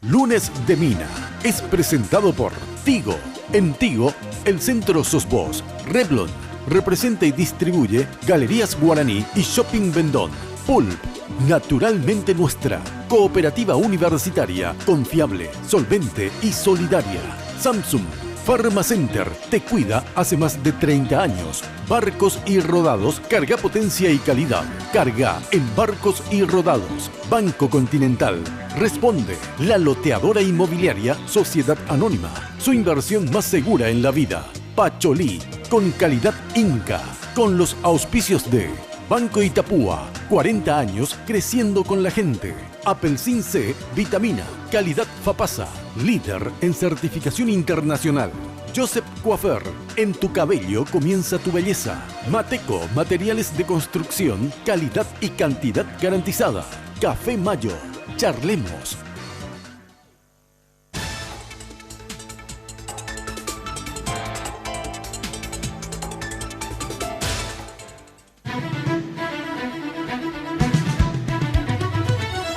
Lunes de Mina es presentado por Tigo. En Tigo, el centro sos vos. Revlon representa y distribuye Galerías Guaraní y Shopping Vendón. Pulp, naturalmente nuestra. Cooperativa universitaria, confiable, solvente y solidaria. Samsung Pharmacenter te cuida hace más de 30 años. Barcos y Rodados, carga potencia y calidad. Carga en Barcos y Rodados. Banco Continental. Responde. La loteadora inmobiliaria Sociedad Anónima. Su inversión más segura en la vida. Pacholí, con calidad Inca. Con los auspicios de Banco Itapúa. 40 años creciendo con la gente. Apelsin C, vitamina, calidad Fapasa, líder en certificación internacional. Joseph Coiffeur, en tu cabello comienza tu belleza. Mateco, materiales de construcción, calidad y cantidad garantizada. Café Mayo, charlemos.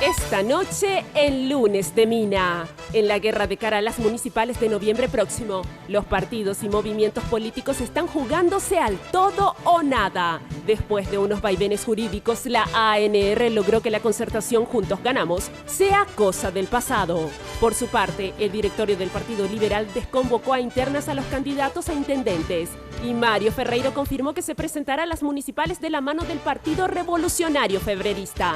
Esta noche, en Lunes de Mina. En la guerra de cara a las municipales de noviembre próximo, los partidos y movimientos políticos están jugándose al todo o nada. Después de unos vaivenes jurídicos, la ANR logró que la concertación Juntos Ganamos sea cosa del pasado. Por su parte, el directorio del Partido Liberal desconvocó a internas a los candidatos a intendentes. Y Mario Ferreiro confirmó que se presentará a las municipales de la mano del Partido Revolucionario Febrerista.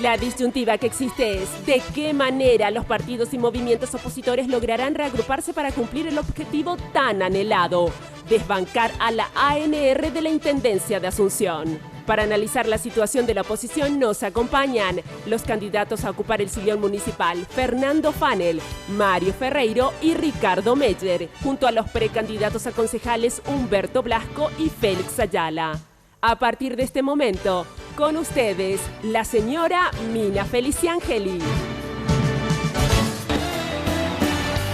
La disyuntiva que existe es de qué manera los partidos y movimientos opositores lograrán reagruparse para cumplir el objetivo tan anhelado, desbancar a la ANR de la Intendencia de Asunción. Para analizar la situación de la oposición nos acompañan los candidatos a ocupar el sillón municipal, Fernando Fanel, Mario Ferreiro y Ricardo Meyer, junto a los precandidatos a concejales Humberto Blasco y Félix Ayala. A partir de este momento, con ustedes, la señora Mina Feliciangeli.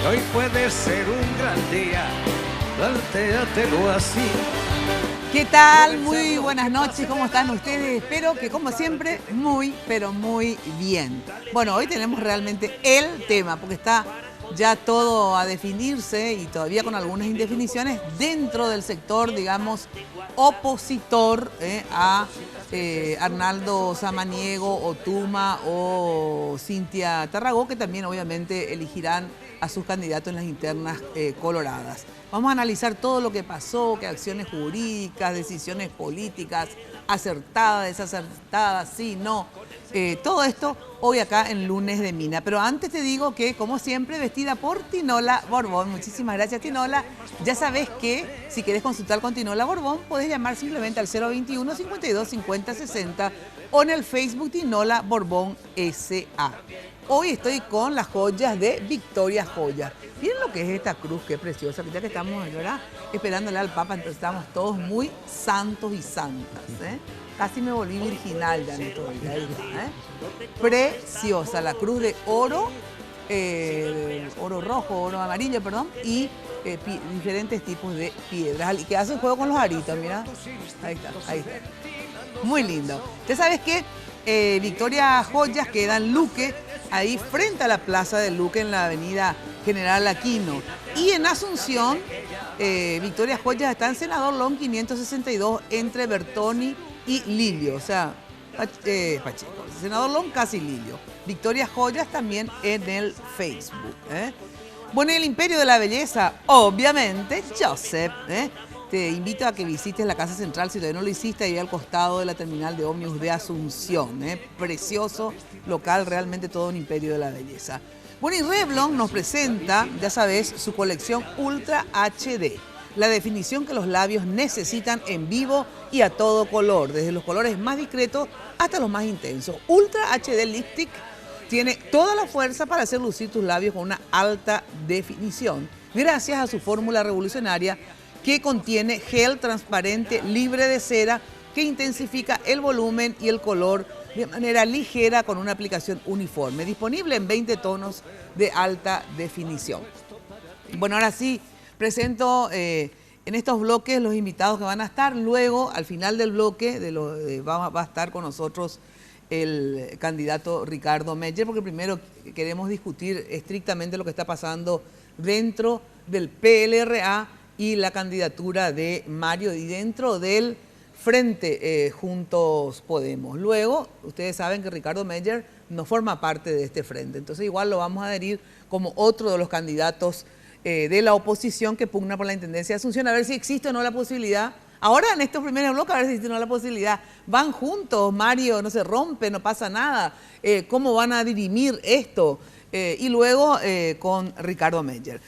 Hoy puede ser un gran día, plantéatelo así. ¿Qué tal? Muy buenas noches, ¿cómo están ustedes? Espero que, como siempre, muy, pero muy bien. Bueno, hoy tenemos realmente el tema, porque está ya todo a definirse y todavía con algunas indefiniciones dentro del sector, digamos, opositor a Arnaldo Samaniego, Otuma o Cintia Tarragó, que también obviamente elegirán a sus candidatos en las internas coloradas. Vamos a analizar todo lo que pasó, qué acciones jurídicas, decisiones políticas, acertadas, desacertadas, sí, no. Todo esto hoy acá en Lunes de Mina. Pero antes te digo que, como siempre, vestida por Tinola Borbón. Muchísimas gracias, Tinola. Ya sabes que si quieres consultar con Tinola Borbón, podés llamar simplemente al 021 52 50 60 o en el Facebook Tinola Borbón S.A. Hoy estoy con las joyas de Victoria Joya. Miren lo que es esta cruz, qué preciosa. Ya que estamos, ¿verdad?, esperándole al Papa, entonces estamos todos muy santos y santas, Casi me volví virginal ya en estos días, Preciosa, la cruz de oro, oro rojo, oro amarillo, perdón, y diferentes tipos de piedras. Y que hace juego con los aritos, mira. Ahí está, ahí está. Muy lindo. Ya sabes que Victoria Joyas queda en Luque, ahí frente a la Plaza de Luque en la avenida General Aquino. Y en Asunción, Victoria Joyas está en Senador Long 562 entre Bertoni y Lilio, o sea, Pacheco. Senador Long casi Lilio. Victoria Joyas también en el Facebook. Bueno, y el Imperio de la Belleza, obviamente, Joseph. Te invito a que visites la Casa Central, si todavía no lo hiciste, ahí al costado de la terminal de ómnibus de Asunción. Precioso local, realmente todo un imperio de la belleza. Bueno, y Revlon nos presenta, ya sabes, su colección Ultra HD. La definición que los labios necesitan en vivo y a todo color, desde los colores más discretos hasta los más intensos. Ultra HD Lipstick tiene toda la fuerza para hacer lucir tus labios con una alta definición, gracias a su fórmula revolucionaria que contiene gel transparente libre de cera que intensifica el volumen y el color de manera ligera con una aplicación uniforme, disponible en 20 tonos de alta definición. Bueno, ahora sí, presento en estos bloques los invitados que van a estar. Luego, al final del bloque, va a estar con nosotros el candidato Ricardo Meyer, porque primero queremos discutir estrictamente lo que está pasando dentro del PLRA y la candidatura de Mario y dentro del Frente Juntos Podemos. Luego, ustedes saben que Ricardo Meyer no forma parte de este frente, entonces igual lo vamos a adherir como otro de los candidatos de la oposición que pugna por la Intendencia de Asunción, a ver si existe o no la posibilidad. Ahora en estos primeros bloques a ver si existe o no la posibilidad. Van juntos, Mario, no se rompe, no pasa nada. ¿Cómo van a dirimir esto? Y luego con Ricardo Meyer.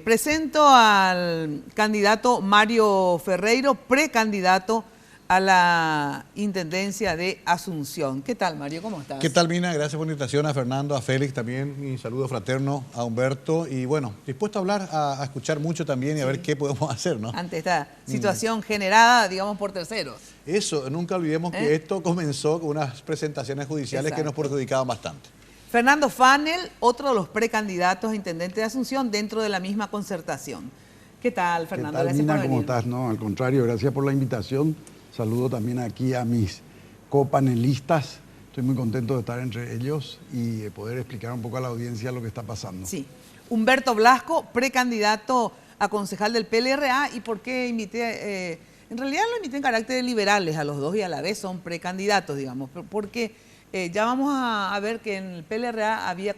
Presento al candidato Mario Ferreiro, precandidato a la Intendencia de Asunción. ¿Qué tal, Mario? ¿Cómo estás? ¿Qué tal, Mina? Gracias por la invitación, a Fernando, a Félix también, mi saludo fraterno, a Humberto, y bueno, dispuesto a hablar, a escuchar mucho también y a ver qué podemos hacer, ¿no? Ante esta situación generada, digamos, por terceros. Eso, nunca olvidemos que esto comenzó con unas presentaciones judiciales que nos perjudicaban bastante. Fernando Fanel, otro de los precandidatos a intendente de Asunción dentro de la misma concertación. ¿Qué tal, Fernando? ¿Qué tal, gracias Mina? por venir. ¿Cómo estás? No, al contrario, gracias por la invitación. Saludo también aquí a mis copanelistas. Estoy muy contento de estar entre ellos y de poder explicar un poco a la audiencia lo que está pasando. Sí. Humberto Blasco, precandidato a concejal del PLRA. ¿Y por qué invité? En realidad lo invité en carácter de liberales a los dos y a la vez son precandidatos, digamos, porque ya vamos a ver que en el PLRA hay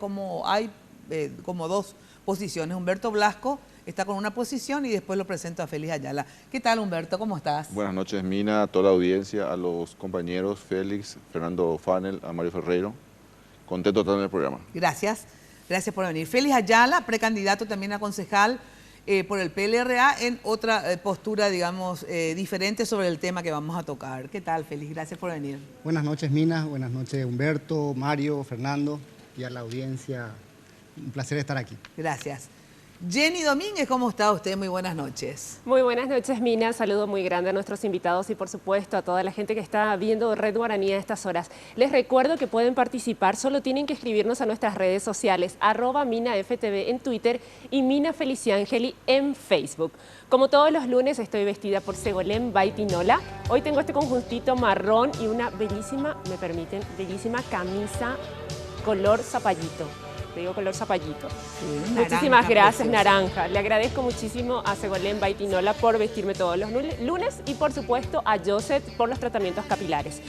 como dos posiciones. Humberto Blasco está con una posición y después lo presento a Félix Ayala. ¿Qué tal, Humberto? ¿Cómo estás? Buenas noches, Mina, a toda la audiencia, a los compañeros Félix, Fernando Fanel, a Mario Ferreiro. Contento de estar en el programa. Gracias. Gracias por venir. Félix Ayala, precandidato también a concejal por el PLRA en otra postura, digamos, diferente sobre el tema que vamos a tocar. ¿Qué tal, Félix? Gracias por venir. Buenas noches, Mina. Buenas noches, Humberto, Mario, Fernando y a la audiencia. Un placer estar aquí. Gracias. Jenny Domínguez, ¿cómo está usted? Muy buenas noches. Muy buenas noches, Mina. Saludo muy grande a nuestros invitados y, por supuesto, a toda la gente que está viendo Red Guaraní a estas horas. Les recuerdo que pueden participar, solo tienen que escribirnos a nuestras redes sociales, @MinaFTV en Twitter y Mina Feliciangeli en Facebook. Como todos los lunes, estoy vestida por Segolén Baitinola. Hoy tengo este conjuntito marrón y una bellísima, me permiten, bellísima camisa color zapallito. Digo color zapallito. Sí, Muchísimas gracias, preciosa. naranja. Le agradezco muchísimo a Segolén Baitinola por vestirme todos los lunes y, por supuesto, a Joseph por los tratamientos capilares.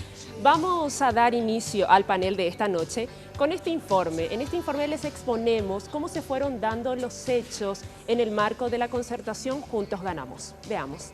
Vamos a dar inicio al panel de esta noche con este informe. En este informe les exponemos cómo se fueron dando los hechos en el marco de la concertación Juntos Ganamos. Veamos.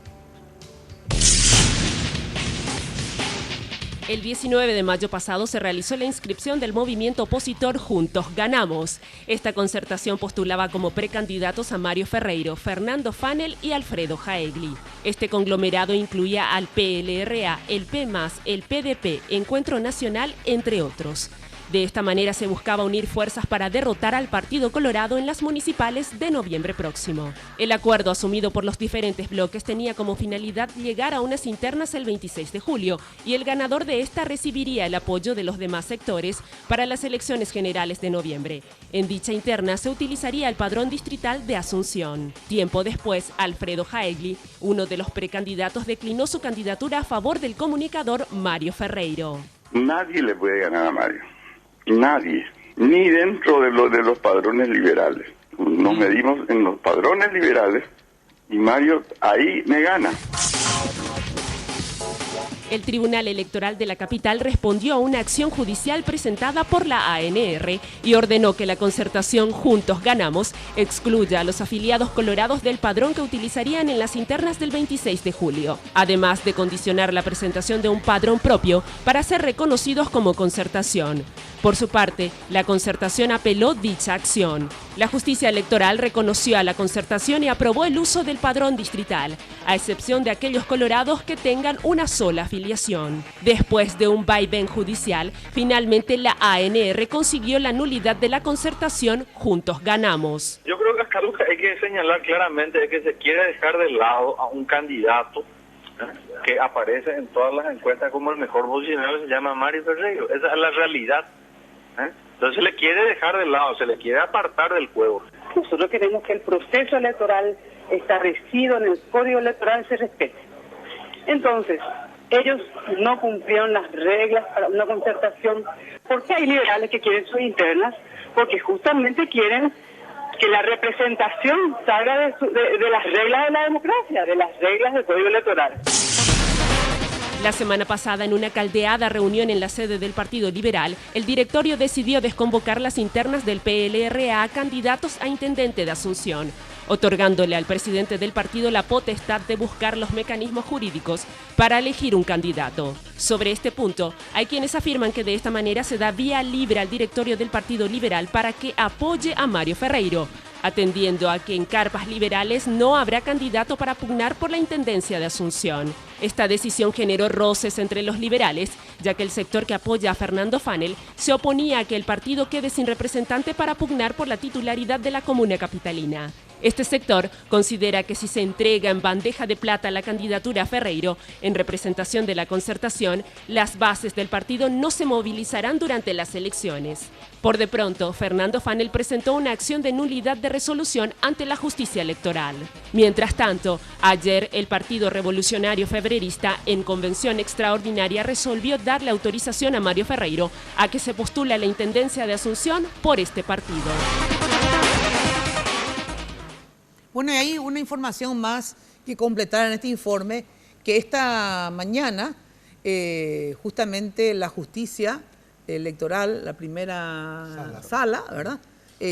El 19 de mayo pasado se realizó la inscripción del movimiento opositor Juntos Ganamos. Esta concertación postulaba como precandidatos a Mario Ferreiro, Fernando Fanel y Alfredo Jaegli. Este conglomerado incluía al PLRA, el PMAS, el PDP, Encuentro Nacional, entre otros. De esta manera se buscaba unir fuerzas para derrotar al Partido Colorado en las municipales de noviembre próximo. El acuerdo asumido por los diferentes bloques tenía como finalidad llegar a unas internas el 26 de julio y el ganador de esta recibiría el apoyo de los demás sectores para las elecciones generales de noviembre. En dicha interna se utilizaría el padrón distrital de Asunción. Tiempo después, Alfredo Jaegli, uno de los precandidatos, declinó su candidatura a favor del comunicador Mario Ferreiro. Nadie le puede ganar a Mario. Nadie, ni dentro de los padrones liberales. Nos medimos en los padrones liberales y Mario ahí me gana. El Tribunal Electoral de la capital respondió a una acción judicial presentada por la ANR y ordenó que la concertación Juntos Ganamos excluya a los afiliados colorados del padrón que utilizarían en las internas del 26 de julio, además de condicionar la presentación de un padrón propio para ser reconocidos como concertación. Por su parte, la concertación apeló dicha acción. La justicia electoral reconoció a la concertación y aprobó el uso del padrón distrital, a excepción de aquellos colorados que tengan una sola afiliación. Después de un vaivén judicial, finalmente la ANR consiguió la nulidad de la concertación Juntos Ganamos. Yo creo que acá lo que hay que señalar claramente es que se quiere dejar de lado a un candidato que aparece en todas las encuestas como el mejor posicionado, se llama Mario Ferreiro. Esa es la realidad. Entonces se le quiere dejar de lado, se le quiere apartar del juego. Nosotros queremos que el proceso electoral establecido en el Código Electoral se respete. Entonces, Ellos no cumplieron las reglas para una concertación. ¿Por qué hay liberales que quieren sus internas? Porque justamente quieren que la representación salga de las reglas de la democracia, de las reglas del Código Electoral. La semana pasada, en una caldeada reunión en la sede del Partido Liberal, el directorio decidió desconvocar las internas del PLRA a candidatos a intendente de Asunción, otorgándole al presidente del partido la potestad de buscar los mecanismos jurídicos para elegir un candidato. Sobre este punto, hay quienes afirman que de esta manera se da vía libre al directorio del Partido Liberal para que apoye a Mario Ferreiro, atendiendo a que en carpas liberales no habrá candidato para pugnar por la intendencia de Asunción. Esta decisión generó roces entre los liberales, ya que el sector que apoya a Fernando Fanel se oponía a que el partido quede sin representante para pugnar por la titularidad de la comuna capitalina. Este sector considera que si se entrega en bandeja de plata la candidatura a Ferreiro en representación de la concertación, las bases del partido no se movilizarán durante las elecciones. Por de pronto, Fernando Fanel presentó una acción de nulidad de resolución ante la justicia electoral. Mientras tanto, ayer el Partido Revolucionario Febrerista, en convención extraordinaria, resolvió darle autorización a Mario Ferreiro a que se postule a la intendencia de Asunción por este partido. Bueno, y hay una información más que completar en este informe, que esta mañana justamente la justicia electoral, la primera sala, ¿verdad?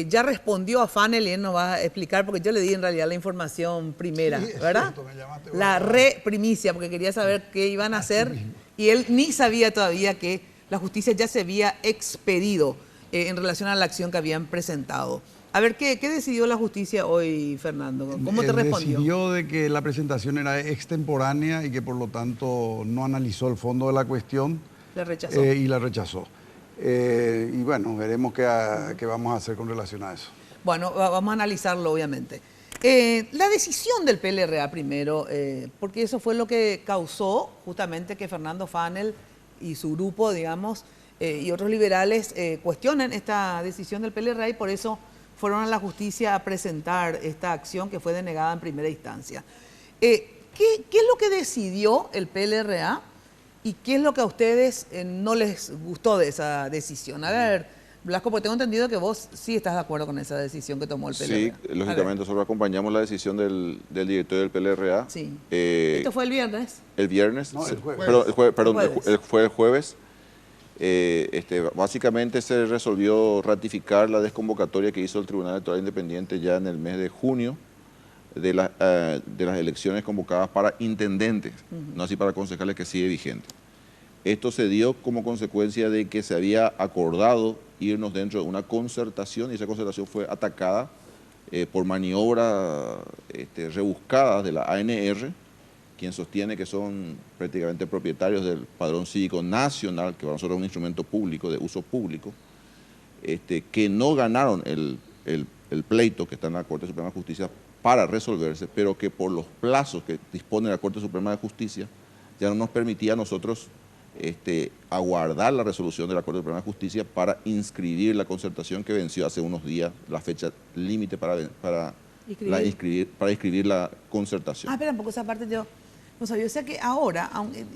Ya respondió a Fanel y él nos va a explicar, porque yo le di en realidad la información primera, sí, ¿verdad? Cierto, la primicia, porque quería saber qué iban a hacer y él ni sabía todavía que la justicia ya se había expedido en relación a la acción que habían presentado. A ver, ¿qué decidió la justicia hoy, Fernando? ¿Cómo te respondió? Decidió de que la presentación era extemporánea y que por lo tanto no analizó el fondo de la cuestión. Le rechazó. Y la rechazó. Y bueno, veremos qué vamos a hacer con relación a eso. Bueno, vamos a analizarlo obviamente. La decisión del PLRA primero, porque eso fue lo que causó justamente que Fernando Fanel y su grupo, digamos, y otros liberales cuestionen esta decisión del PLRA y por eso fueron a la justicia a presentar esta acción que fue denegada en primera instancia. ¿Qué es lo que decidió el PLRA y qué es lo que a ustedes no les gustó de esa decisión? A ver, Blasco, porque tengo entendido que vos sí estás de acuerdo con esa decisión que tomó el PLRA. Sí, lógicamente nosotros acompañamos la decisión del directorio del PLRA. Sí. ¿Esto fue el viernes? El viernes. No, el jueves. Fue el jueves. Básicamente se resolvió ratificar la desconvocatoria que hizo el Tribunal Electoral Independiente ya en el mes de junio de las elecciones convocadas para intendentes, no así para concejales, que sigue vigente. Esto se dio como consecuencia de que se había acordado irnos dentro de una concertación y esa concertación fue atacada por maniobras rebuscadas de la ANR, quien sostiene que son prácticamente propietarios del Padrón Cívico Nacional, que para nosotros es un instrumento público, de uso público, que no ganaron el pleito que está en la Corte Suprema de Justicia para resolverse, pero que por los plazos que dispone la Corte Suprema de Justicia ya no nos permitía a nosotros aguardar la resolución de la Corte Suprema de Justicia para inscribir la concertación que venció hace unos días, la fecha límite para inscribir la concertación. Espera un poco, esa parte yo no sabía. O sea que ahora,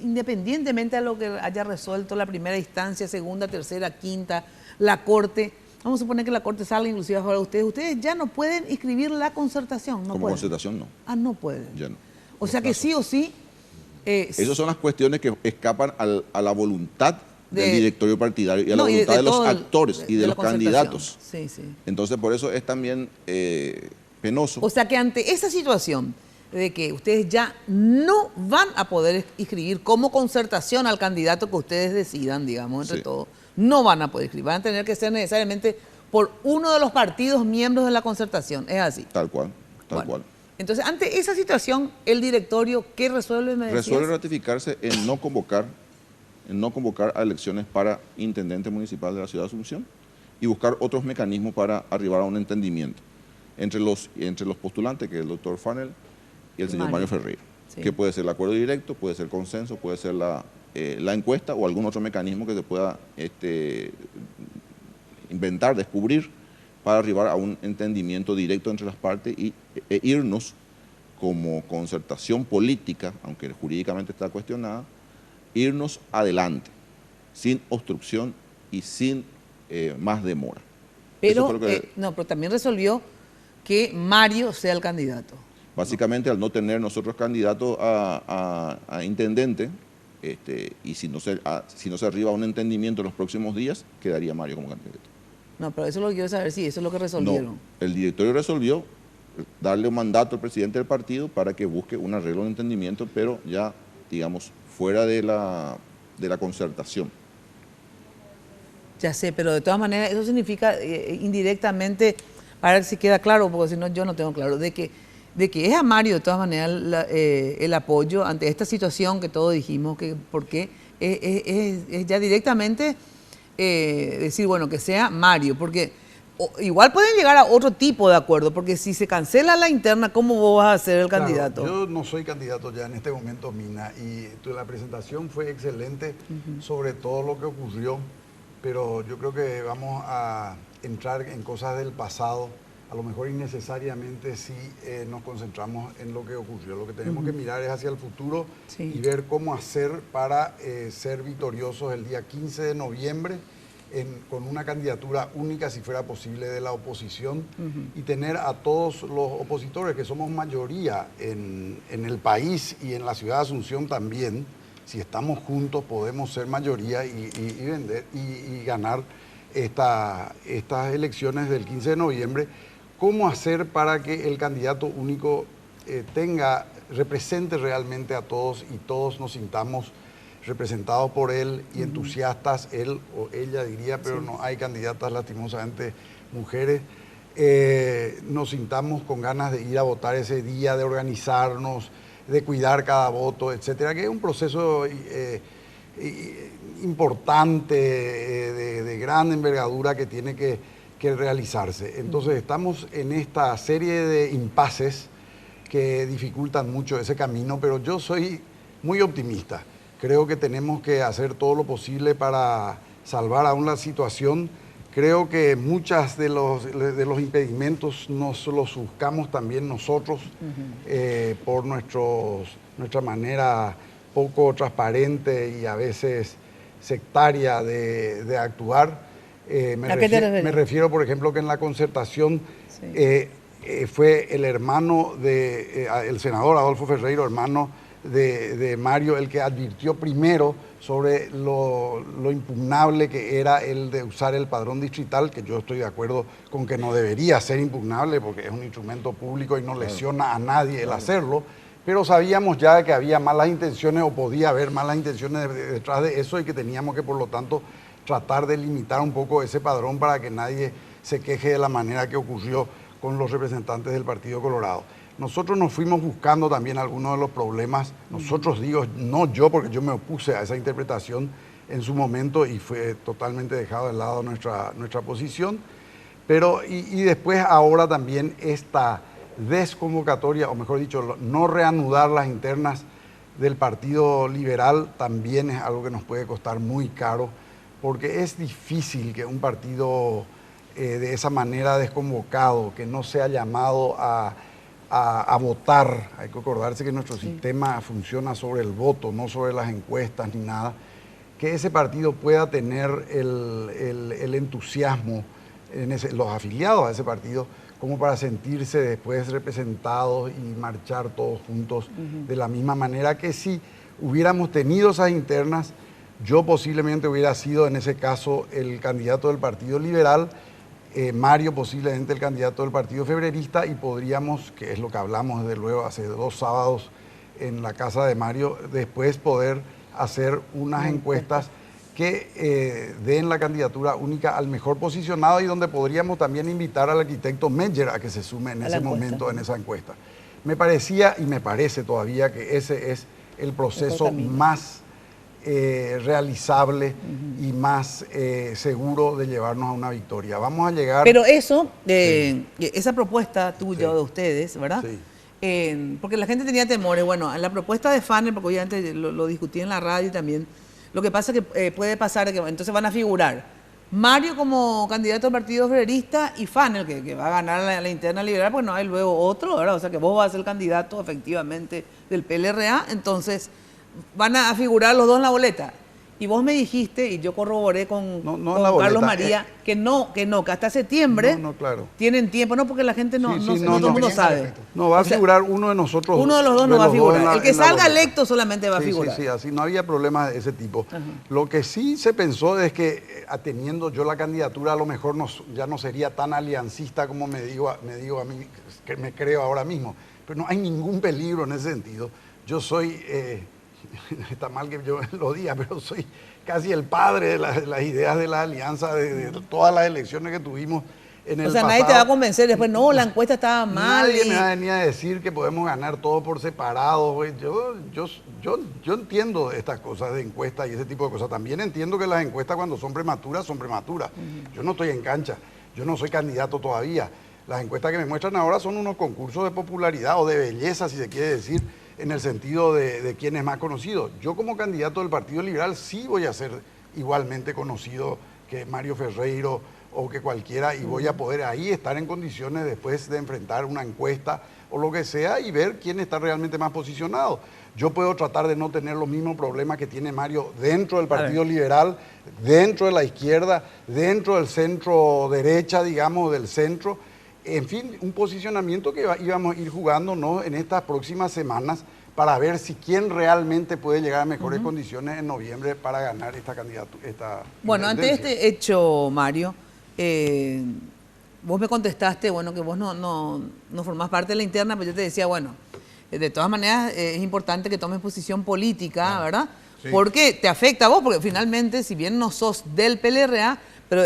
independientemente de lo que haya resuelto la primera instancia, segunda, tercera, quinta, la Corte, vamos a suponer que la Corte salga inclusive a favor de ustedes ya no pueden inscribir la concertación. No Como pueden. concertación no. Ah, no pueden. Ya no. O sea que sí o sí. Esas son las cuestiones que escapan a la voluntad del directorio partidario y a la voluntad de los actores y de los candidatos. Sí, sí. Entonces, por eso es también penoso. O sea que ante esa situación de que ustedes ya no van a poder inscribir como concertación al candidato que ustedes decidan, digamos, entre todos, no van a poder inscribir, van a tener que ser necesariamente por uno de los partidos miembros de la concertación, ¿es así? Tal cual, tal cual. Entonces, ante esa situación, el directorio, ¿qué resuelve? Resuelve ratificarse en no convocar a elecciones para intendente municipal de la ciudad de Asunción y buscar otros mecanismos para arribar a un entendimiento entre los postulantes, que es el doctor Fanel y el señor Mario Ferreiro, que puede ser el acuerdo directo, puede ser el consenso, puede ser la encuesta o algún otro mecanismo que se pueda inventar, descubrir, para arribar a un entendimiento directo entre las partes e irnos como concertación política, aunque jurídicamente está cuestionada, irnos adelante, sin obstrucción y sin más demora. Pero, pero también resolvió que Mario sea el candidato. Básicamente, al no tener nosotros candidato a intendente, y si no se arriba a un entendimiento en los próximos días, quedaría Mario como candidato. No, pero eso es lo que quiero saber, sí, eso es lo que resolvieron. No, el directorio resolvió darle un mandato al presidente del partido para que busque un arreglo de entendimiento, pero ya, digamos, fuera de la concertación. Ya sé, pero de todas maneras eso significa indirectamente, para ver si queda claro, porque si no yo no tengo claro, de que es a Mario de todas maneras el apoyo ante esta situación que todos dijimos, que porque es ya directamente decir, bueno, que sea Mario, porque igual pueden llegar a otro tipo de acuerdo, porque si se cancela la interna, ¿cómo vos vas a ser el candidato? Yo no soy candidato ya en este momento, Mina, y la presentación fue excelente sobre todo lo que ocurrió, pero yo creo que vamos a entrar en cosas del pasado, a lo mejor innecesariamente si nos concentramos en lo que ocurrió. Lo que tenemos que mirar es hacia el futuro y ver cómo hacer para ser victoriosos el día 15 de noviembre con una candidatura única, si fuera posible, de la oposición y tener a todos los opositores, que somos mayoría en el país y en la ciudad de Asunción también. Si estamos juntos podemos ser mayoría y ganar estas elecciones del 15 de noviembre. ¿Cómo hacer para que el candidato único represente realmente a todos y todos nos sintamos representados por él y entusiastas, él o ella diría, pero no hay candidatas lastimosamente mujeres, nos sintamos con ganas de ir a votar ese día, de organizarnos, de cuidar cada voto, etcétera, que es un proceso importante, de gran envergadura que tiene que realizarse. Entonces estamos en esta serie de impases que dificultan mucho ese camino, pero yo soy muy optimista. Creo que tenemos que hacer todo lo posible para salvar aún la situación. Creo que muchos de los impedimentos nos los buscamos también nosotros por nuestra manera poco transparente y a veces sectaria de actuar. Me refiero, por ejemplo, que en la concertación fue el hermano el senador Adolfo Ferreiro, hermano de Mario, el que advirtió primero sobre lo impugnable que era el de usar el padrón distrital, que yo estoy de acuerdo con que no debería ser impugnable porque es un instrumento público y no lesiona a nadie el hacerlo, pero sabíamos ya que había malas intenciones o podía haber malas intenciones detrás de eso y que teníamos que, por lo tanto, tratar de limitar un poco ese padrón para que nadie se queje de la manera que ocurrió con los representantes del Partido Colorado. Nosotros nos fuimos buscando también algunos de los problemas. Nosotros digo, no yo, porque yo me opuse a esa interpretación en su momento y fue totalmente dejado de lado nuestra posición. Pero, y después ahora también esta desconvocatoria, o mejor dicho, no reanudar las internas del Partido Liberal también es algo que nos puede costar muy caro, porque es difícil que un partido de esa manera desconvocado, que no sea llamado a votar, hay que acordarse que nuestro sistema funciona sobre el voto, no sobre las encuestas ni nada, que ese partido pueda tener el entusiasmo, los afiliados a ese partido, como para sentirse después representados y marchar todos juntos de la misma manera que si hubiéramos tenido esas internas, yo posiblemente hubiera sido en ese caso el candidato del Partido Liberal, Mario posiblemente el candidato del Partido Febrerista y podríamos, que es lo que hablamos desde luego hace 2 sábados en la casa de Mario, después poder hacer unas encuestas que den la candidatura única al mejor posicionado y donde podríamos también invitar al arquitecto Meyer a que se sume en ese momento en esa encuesta. Me parecía y me parece todavía que ese es el proceso más realizable y más seguro de llevarnos a una victoria. Vamos a llegar... Pero eso, esa propuesta tuya de ustedes, ¿verdad? Sí. Porque la gente tenía temores. Bueno, en la propuesta de Fanner, porque obviamente lo discutí en la radio también, lo que pasa es que puede pasar que entonces van a figurar Mario como candidato al Partido Febrerista y Fanner, que va a ganar la interna liberal, pues no hay luego otro, ¿verdad? O sea que vos vas a ser el candidato efectivamente del PLRA, entonces van a figurar los dos en la boleta. Y vos me dijiste, y yo corroboré con la boleta, Carlos María, que hasta septiembre claro. tienen tiempo, no porque la gente no todo el mundo sabe. No, va a figurar uno de nosotros. Uno de los dos no va a figurar. El que salga electo solamente va a figurar. Sí, así no había problemas de ese tipo. Ajá. Lo que sí se pensó es que teniendo yo la candidatura a lo mejor ya no sería tan aliancista como me digo a mí, que me creo ahora mismo. Pero no hay ningún peligro en ese sentido. Yo soy... está mal que yo lo diga, pero soy casi el padre de las ideas de la alianza, de todas las elecciones que tuvimos en el pasado. Nadie te va a convencer después, no, la encuesta estaba mal. Nadie me va a venir a decir que podemos ganar todo por separado. Güey. Yo entiendo estas cosas de encuestas y ese tipo de cosas. También entiendo que las encuestas cuando son prematuras, son prematuras. Yo no estoy en cancha, yo no soy candidato todavía. Las encuestas que me muestran ahora son unos concursos de popularidad o de belleza, si se quiere decir, en el sentido de quién es más conocido. Yo como candidato del Partido Liberal sí voy a ser igualmente conocido que Mario Ferreiro o que cualquiera y voy a poder ahí estar en condiciones después de enfrentar una encuesta o lo que sea y ver quién está realmente más posicionado. Yo puedo tratar de no tener los mismos problemas que tiene Mario dentro del Partido Liberal, dentro de la izquierda, dentro del centro derecha, digamos, del centro. En fin, un posicionamiento que íbamos a ir jugando, ¿no?, en estas próximas semanas para ver si quién realmente puede llegar a mejores condiciones en noviembre para ganar esta candidatura. Bueno, ante este hecho, Mario, vos me contestaste, bueno, que vos no formás parte de la interna, pero yo te decía, bueno, de todas maneras es importante que tomes posición política, ¿verdad? Sí. Porque te afecta a vos, porque finalmente, si bien no sos del PLRA, pero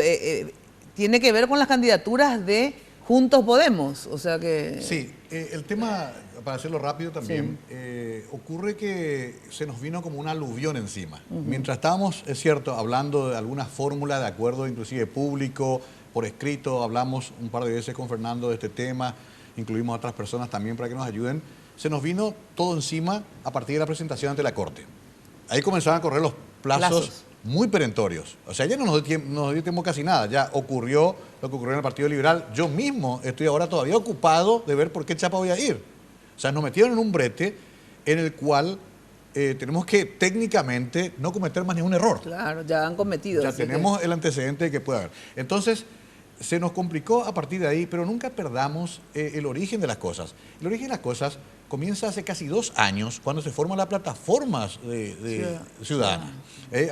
tiene que ver con las candidaturas de Juntos Podemos, o sea que... Sí, el tema, para hacerlo rápido también, ocurre que se nos vino como un aluvión encima. Mientras estábamos, es cierto, hablando de algunas fórmulas de acuerdo, inclusive público, por escrito, hablamos un par de veces con Fernando de este tema, incluimos a otras personas también para que nos ayuden, se nos vino todo encima a partir de la presentación ante la Corte. Ahí comenzaron a correr los plazos muy perentorios. O sea, ya no nos dio tiempo casi nada. Ya ocurrió lo que ocurrió en el Partido Liberal. Yo mismo estoy ahora todavía ocupado de ver por qué chapa voy a ir. O sea, nos metieron en un brete en el cual tenemos que técnicamente no cometer más ningún error. Claro, ya han cometido. Ya tenemos el antecedente de que puede haber. Entonces, se nos complicó a partir de ahí, pero nunca perdamos el origen de las cosas. El origen de las cosas comienza hace casi 2 años, cuando se forman las plataformas ciudadanas.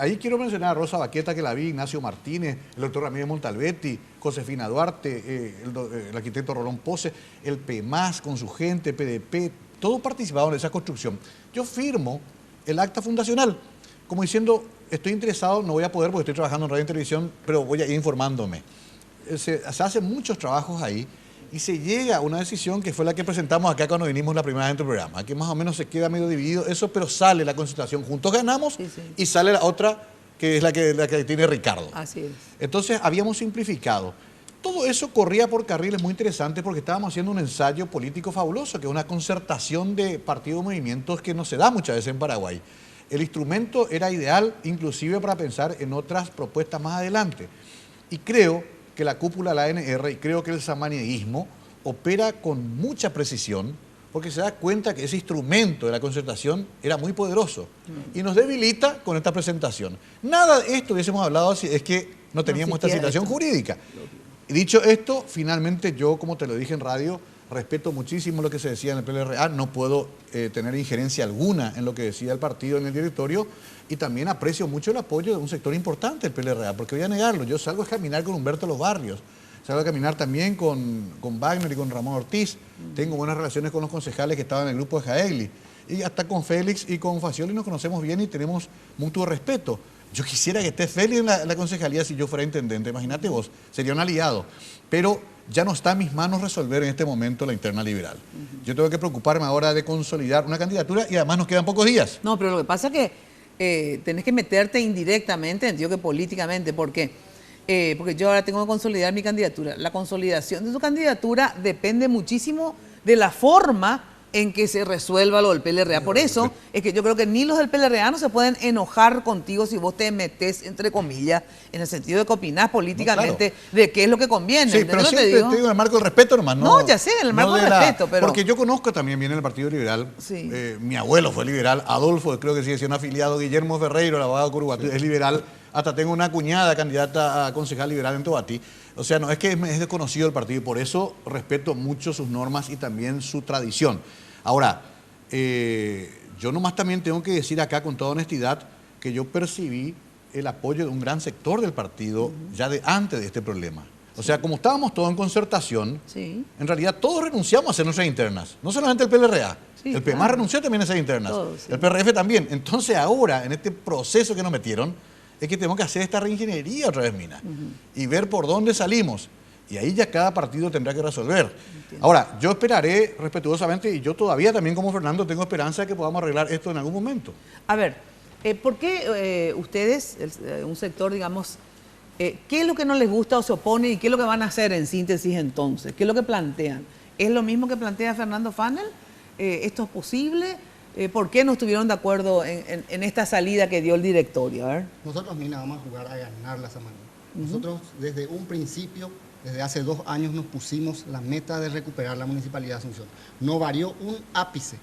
Ahí quiero mencionar a Rosa Baqueta, que la vi, Ignacio Martínez, el doctor Ramírez Montalbetti, Josefina Duarte, el arquitecto Rolón Pose, el PEMAS con su gente, PDP, todos participaron en esa construcción. Yo firmo el acta fundacional, como diciendo, estoy interesado, no voy a poder porque estoy trabajando en radio y televisión, pero voy a ir informándome. Se hacen muchos trabajos ahí y se llega a una decisión que fue la que presentamos acá cuando vinimos la primera vez en tu programa. Aquí más o menos se queda medio dividido eso, pero sale la concentración. Juntos ganamos y sale la otra que es la que tiene Ricardo. Así es. Entonces habíamos simplificado. Todo eso corría por carriles muy interesantes porque estábamos haciendo un ensayo político fabuloso, que es una concertación de partidos y movimientos que no se da muchas veces en Paraguay. El instrumento era ideal inclusive para pensar en otras propuestas más adelante. Y creo que la cúpula de la ANR y creo que el samanieísmo opera con mucha precisión porque se da cuenta que ese instrumento de la concertación era muy poderoso y nos debilita con esta presentación. Nada de esto hubiésemos hablado si es que no teníamos esta situación jurídica. Y dicho esto, finalmente yo, como te lo dije en radio, respeto muchísimo lo que se decía en el PLRA, no puedo tener injerencia alguna en lo que decía el partido en el directorio y también aprecio mucho el apoyo de un sector importante del PLRA, porque voy a negarlo, yo salgo a caminar con Humberto Los Barrios, salgo a caminar también con Wagner y con Ramón Ortiz, tengo buenas relaciones con los concejales que estaban en el grupo de Jaegli y hasta con Félix y con Facioli nos conocemos bien y tenemos mutuo respeto. Yo quisiera que esté Félix en la concejalía si yo fuera intendente, imagínate vos, sería un aliado, pero ya no está en mis manos resolver en este momento la interna liberal. Yo tengo que preocuparme ahora de consolidar una candidatura y además nos quedan pocos días. No, pero lo que pasa es que tenés que meterte indirectamente, entiendo que políticamente, ¿por qué? Porque yo ahora tengo que consolidar mi candidatura. La consolidación de su candidatura depende muchísimo de la forma en que se resuelva lo del PLRA. Por eso es que yo creo que ni los del PLRA no se pueden enojar contigo si vos te metés, entre comillas, en el sentido de que opinás políticamente de qué es lo que conviene. Sí, pero siempre te digo en el marco del respeto nomás. No, ya sé, en el marco del respeto, pero... Porque yo conozco también bien el Partido Liberal. Sí. Mi abuelo fue liberal, Adolfo, creo que sigue siendo afiliado, Guillermo Ferreiro, el abogado Curuguatí, es liberal. Hasta tengo una cuñada candidata a concejal liberal en Tobatí. O sea, no es que es desconocido el partido y por eso respeto mucho sus normas y también su tradición. Ahora, yo nomás también tengo que decir acá con toda honestidad que yo percibí el apoyo de un gran sector del partido ya de antes de este problema. O sea, como estábamos todos en concertación, en realidad todos renunciamos a hacer nuestras internas. No solamente el PLRA. El PEMA renunció también a esas internas. Todos, el PRF también. Entonces ahora, en este proceso que nos metieron, es que tenemos que hacer esta reingeniería otra vez, Mina, y ver por dónde salimos. Y ahí ya cada partido tendrá que resolver. Entiendo. Ahora, yo esperaré respetuosamente, y yo todavía también como Fernando tengo esperanza de que podamos arreglar esto en algún momento. A ver, ¿por qué ustedes, un sector, digamos, qué es lo que no les gusta o se opone y qué es lo que van a hacer en síntesis entonces? ¿Qué es lo que plantean? ¿Es lo mismo que plantea Fernando Fanel? ¿Esto es posible? ¿Por qué no estuvieron de acuerdo en esta salida que dio el directorio? A ver. Nosotros, Mina, vamos a jugar a ganar la semana. Nosotros desde un principio, desde hace 2 años, nos pusimos la meta de recuperar la Municipalidad de Asunción. No varió un ápice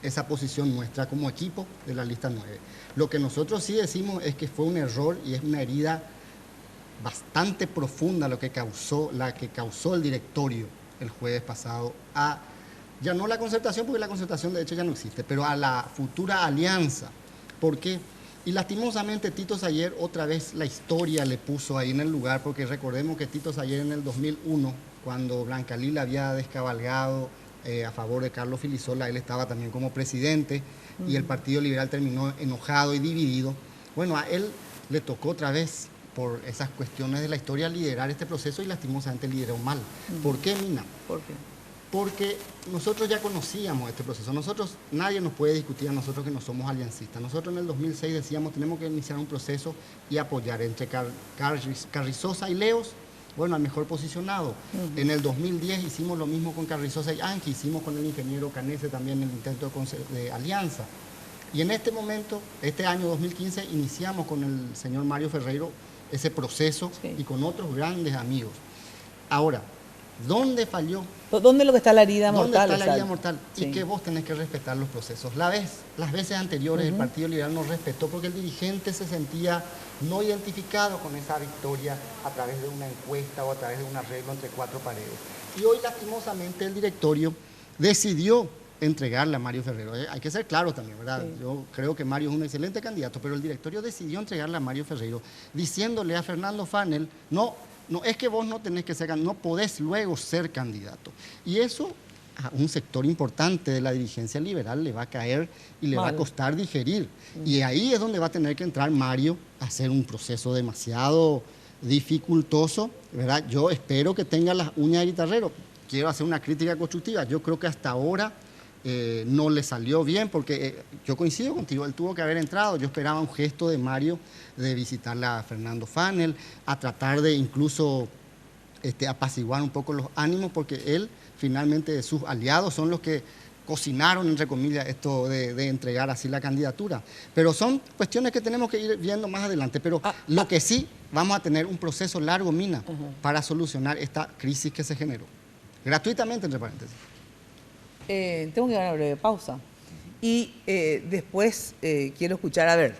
esa posición nuestra como equipo de la lista 9. Lo que nosotros sí decimos es que fue un error y es una herida bastante profunda la que causó el directorio el jueves pasado ya no la concertación, porque la concertación de hecho ya no existe, pero a la futura alianza. ¿Por qué? Y lastimosamente Tito Sayer otra vez la historia le puso ahí en el lugar, porque recordemos que Tito Sayer en el 2001, cuando Blanca Lila había descabalgado a favor de Carlos Filisola, él estaba también como presidente y el Partido Liberal terminó enojado y dividido. Bueno, a él le tocó otra vez, por esas cuestiones de la historia, liderar este proceso y lastimosamente lideró mal. ¿Por qué, Mina? ¿Por qué? Porque nosotros ya conocíamos este proceso. Nadie nos puede discutir a nosotros que no somos aliancistas. Nosotros en el 2006 decíamos tenemos que iniciar un proceso y apoyar entre Carrizosa y Leos, bueno, al mejor posicionado. En el 2010 hicimos lo mismo con Carrizosa y Anqui, hicimos con el ingeniero Canese también el intento de alianza. Y en este momento, este año 2015, iniciamos con el señor Mario Ferreiro ese proceso y con otros grandes amigos. Ahora, ¿dónde falló? ¿Dónde es lo que está la herida mortal? ¿Dónde está la herida mortal? Y que vos tenés que respetar los procesos. Las veces anteriores el Partido Liberal no respetó porque el dirigente se sentía no identificado con esa victoria a través de una encuesta o a través de un arreglo entre 4 paredes. Y hoy, lastimosamente, el directorio decidió entregarle a Mario Ferreiro. Hay que ser claro también, ¿verdad? Sí. Yo creo que Mario es un excelente candidato, pero el directorio decidió entregarle a Mario Ferreiro, diciéndole a Fernando Fanel, no es que vos no tenés que ser candidato, no podés luego ser candidato. Y eso a un sector importante de la dirigencia liberal le va a caer y le va a costar digerir. Y ahí es donde va a tener que entrar Mario a hacer un proceso demasiado dificultoso, ¿verdad? Yo espero que tenga las uñas de guitarrero. Quiero hacer una crítica constructiva. Yo creo que hasta ahora no le salió bien, porque yo coincido contigo, él tuvo que haber entrado. Yo esperaba un gesto de Mario de visitarle a Fernando Fanel, a tratar de incluso apaciguar un poco los ánimos, porque él finalmente sus aliados son los que cocinaron, entre comillas, esto de entregar así la candidatura. Pero son cuestiones que tenemos que ir viendo más adelante. Pero lo que sí, vamos a tener un proceso largo, Mina, para solucionar esta crisis que se generó. Gratuitamente, entre paréntesis. Tengo que dar una breve pausa. Y después quiero escuchar, a ver,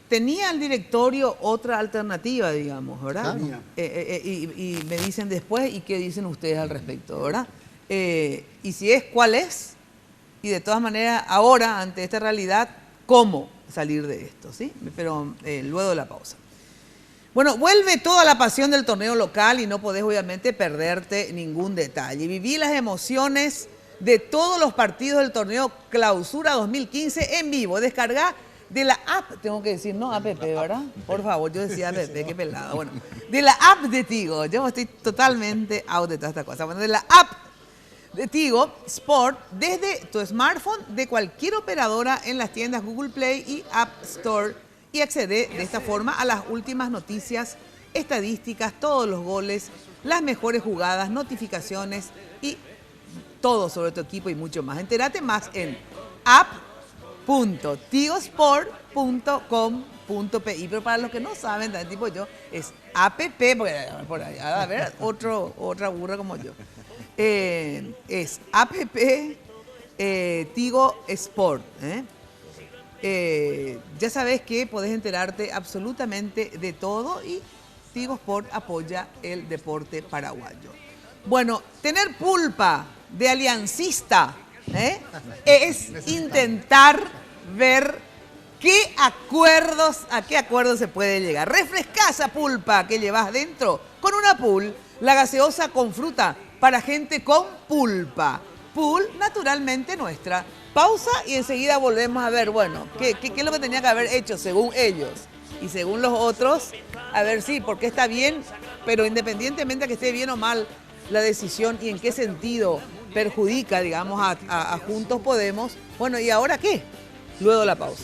tenía el directorio otra alternativa, digamos, ¿verdad? Y me dicen después, ¿y qué dicen ustedes al respecto, verdad? Y si es, ¿cuál es? Y de todas maneras, ahora, ante esta realidad, ¿cómo salir de esto? ¿Sí? Pero luego de la pausa. Bueno, vuelve toda la pasión del torneo local y no podés obviamente perderte ningún detalle. Viví las emociones de todos los partidos del torneo Clausura 2015 en vivo. Descargá de la app, tengo que decir, no app, ¿verdad? Por favor, yo decía app, qué pelado. Bueno, de la app de Tigo. Yo estoy totalmente out de toda esta cosa. Bueno, de la app de Tigo Sport desde tu smartphone de cualquier operadora en las tiendas Google Play y App Store, y accede de esta forma a las últimas noticias, estadísticas, todos los goles, las mejores jugadas, notificaciones y todo sobre tu equipo y mucho más. Entérate más en app.tigosport.com.pi. Pero para los que no saben, también tipo yo, es app, porque por ahí a ver, otra burra como yo. Es app Tigo Sport. Ya sabes que podés enterarte absolutamente de todo y Tigo Sport apoya el deporte paraguayo. Bueno, tener pulpa de aliancista es intentar ver a qué acuerdos se puede llegar. Refresca esa pulpa que llevas dentro con una Pool, la gaseosa con fruta para gente con pulpa. Pool naturalmente nuestra. Pausa y enseguida volvemos a ver, bueno, qué es lo que tenía que haber hecho según ellos y según los otros. A ver, sí, porque está bien, pero independientemente de que esté bien o mal la decisión y en qué sentido perjudica, digamos, a Juntos Podemos. Bueno, ¿y ahora qué? Luego la pausa.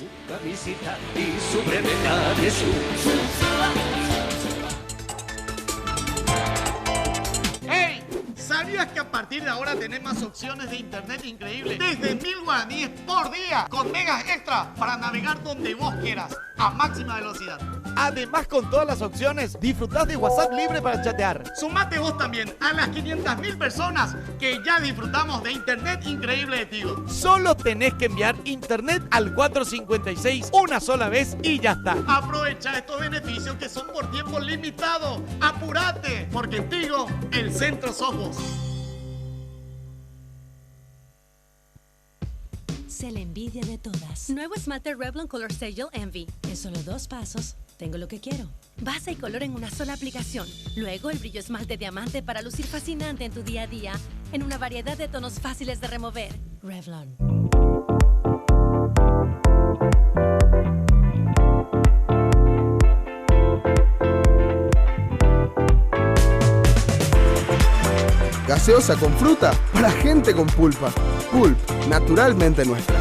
¡Hey! ¿Sabías que a partir de ahora tenés más opciones de internet increíbles? Desde 1000 guaraníes por día, con megas extra para navegar donde vos quieras, a máxima velocidad. Además, con todas las opciones, disfrutás de WhatsApp libre para chatear. Sumate vos también a las 500.000 personas que ya disfrutamos de internet increíble de Tigo. Solo tenés que enviar internet al 456 una sola vez y ya está. Aprovecha estos beneficios que son por tiempo limitado. ¡Apúrate! Porque en Tigo, el centro sos vos. Sé la envidia de todas. Nuevo esmalte Revlon Color Stay Envy. En solo 2 pasos, tengo lo que quiero. Base y color en una sola aplicación. Luego el brillo esmalte diamante para lucir fascinante en tu día a día. En una variedad de tonos fáciles de remover. Revlon. Gaseosa con fruta para gente con pulpa. Pulp, naturalmente nuestra.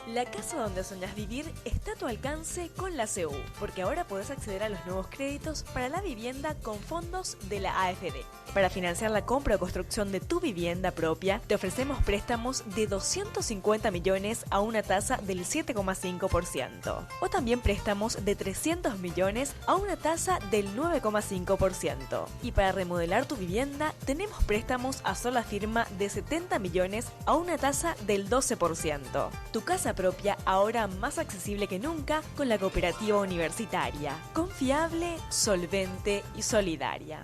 La casa donde soñás vivir está a tu alcance con la CU, porque ahora podés acceder a los nuevos créditos para la vivienda con fondos de la AFD. Para financiar la compra o construcción de tu vivienda propia, te ofrecemos préstamos de 250 millones a una tasa del 7,5%. O también préstamos de 300 millones a una tasa del 9,5%. Y para remodelar tu vivienda, tenemos préstamos a sola firma de 70 millones a una tasa del 12%. Tu casa propia ahora más accesible que nunca con la cooperativa universitaria. Confiable, solvente y solidaria.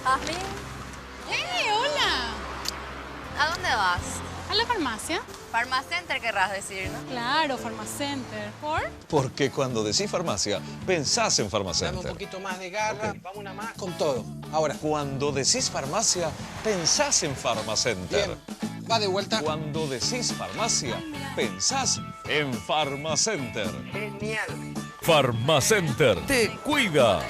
¿Ashley? ¡Hey, hola! ¿A dónde vas? ¿A la farmacia? Farmacenter querrás decir, ¿no? Claro, Farmacenter. ¿Por? Porque cuando decís farmacia, pensás en Farmacenter. Dame un poquito más de garra, vamos una más con todo. Ahora. Cuando decís farmacia, pensás en Farmacenter. Bien, va de vuelta. Cuando decís farmacia, pensás en Farmacenter. Genial. Farmacenter te cuida.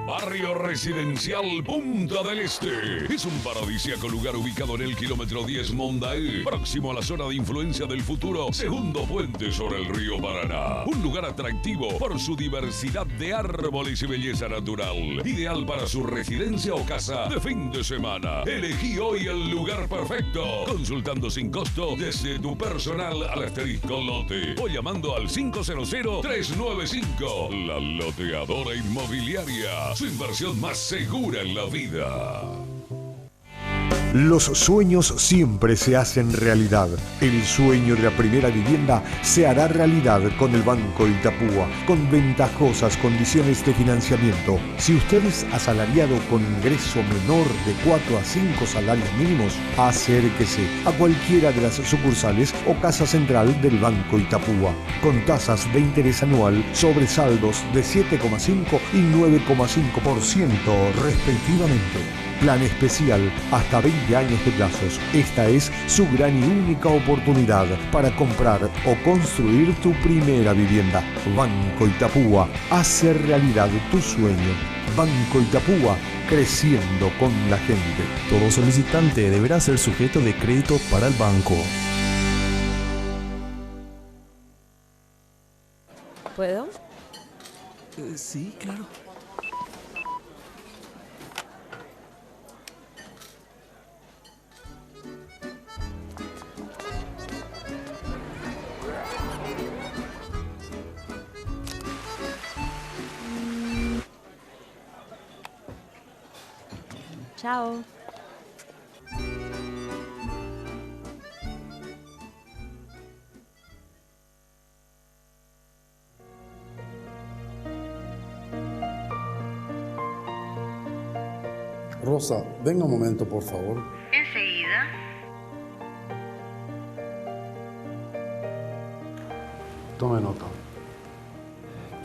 Barrio Residencial Punta del Este. Es un paradisíaco lugar ubicado en el kilómetro 10 Mondaé, próximo a la zona de influencia del futuro segundo puente sobre el río Paraná. Un lugar atractivo por su diversidad de árboles y belleza natural. Ideal para su residencia o casa de fin de semana. Elegí hoy el lugar perfecto. Consultando sin costo desde tu personal al asterisco lote o llamando al 500-395. La Loteadora Inmobiliaria. Su inversión más segura en la vida. Los sueños siempre se hacen realidad. El sueño de la primera vivienda se hará realidad con el Banco Itapúa, con ventajosas condiciones de financiamiento. Si usted es asalariado con ingreso menor de 4 a 5 salarios mínimos, acérquese a cualquiera de las sucursales o casa central del Banco Itapúa, con tasas de interés anual sobre saldos de 7,5 y 9,5% respectivamente. Plan especial hasta 20 años de plazos. Esta es su gran y única oportunidad para comprar o construir tu primera vivienda. Banco Itapúa, hace realidad tu sueño. Banco Itapúa, creciendo con la gente. Todo solicitante deberá ser sujeto de crédito para el banco. ¿Puedo? Sí, claro. Chao. Rosa, venga un momento, por favor. Enseguida. Tome nota.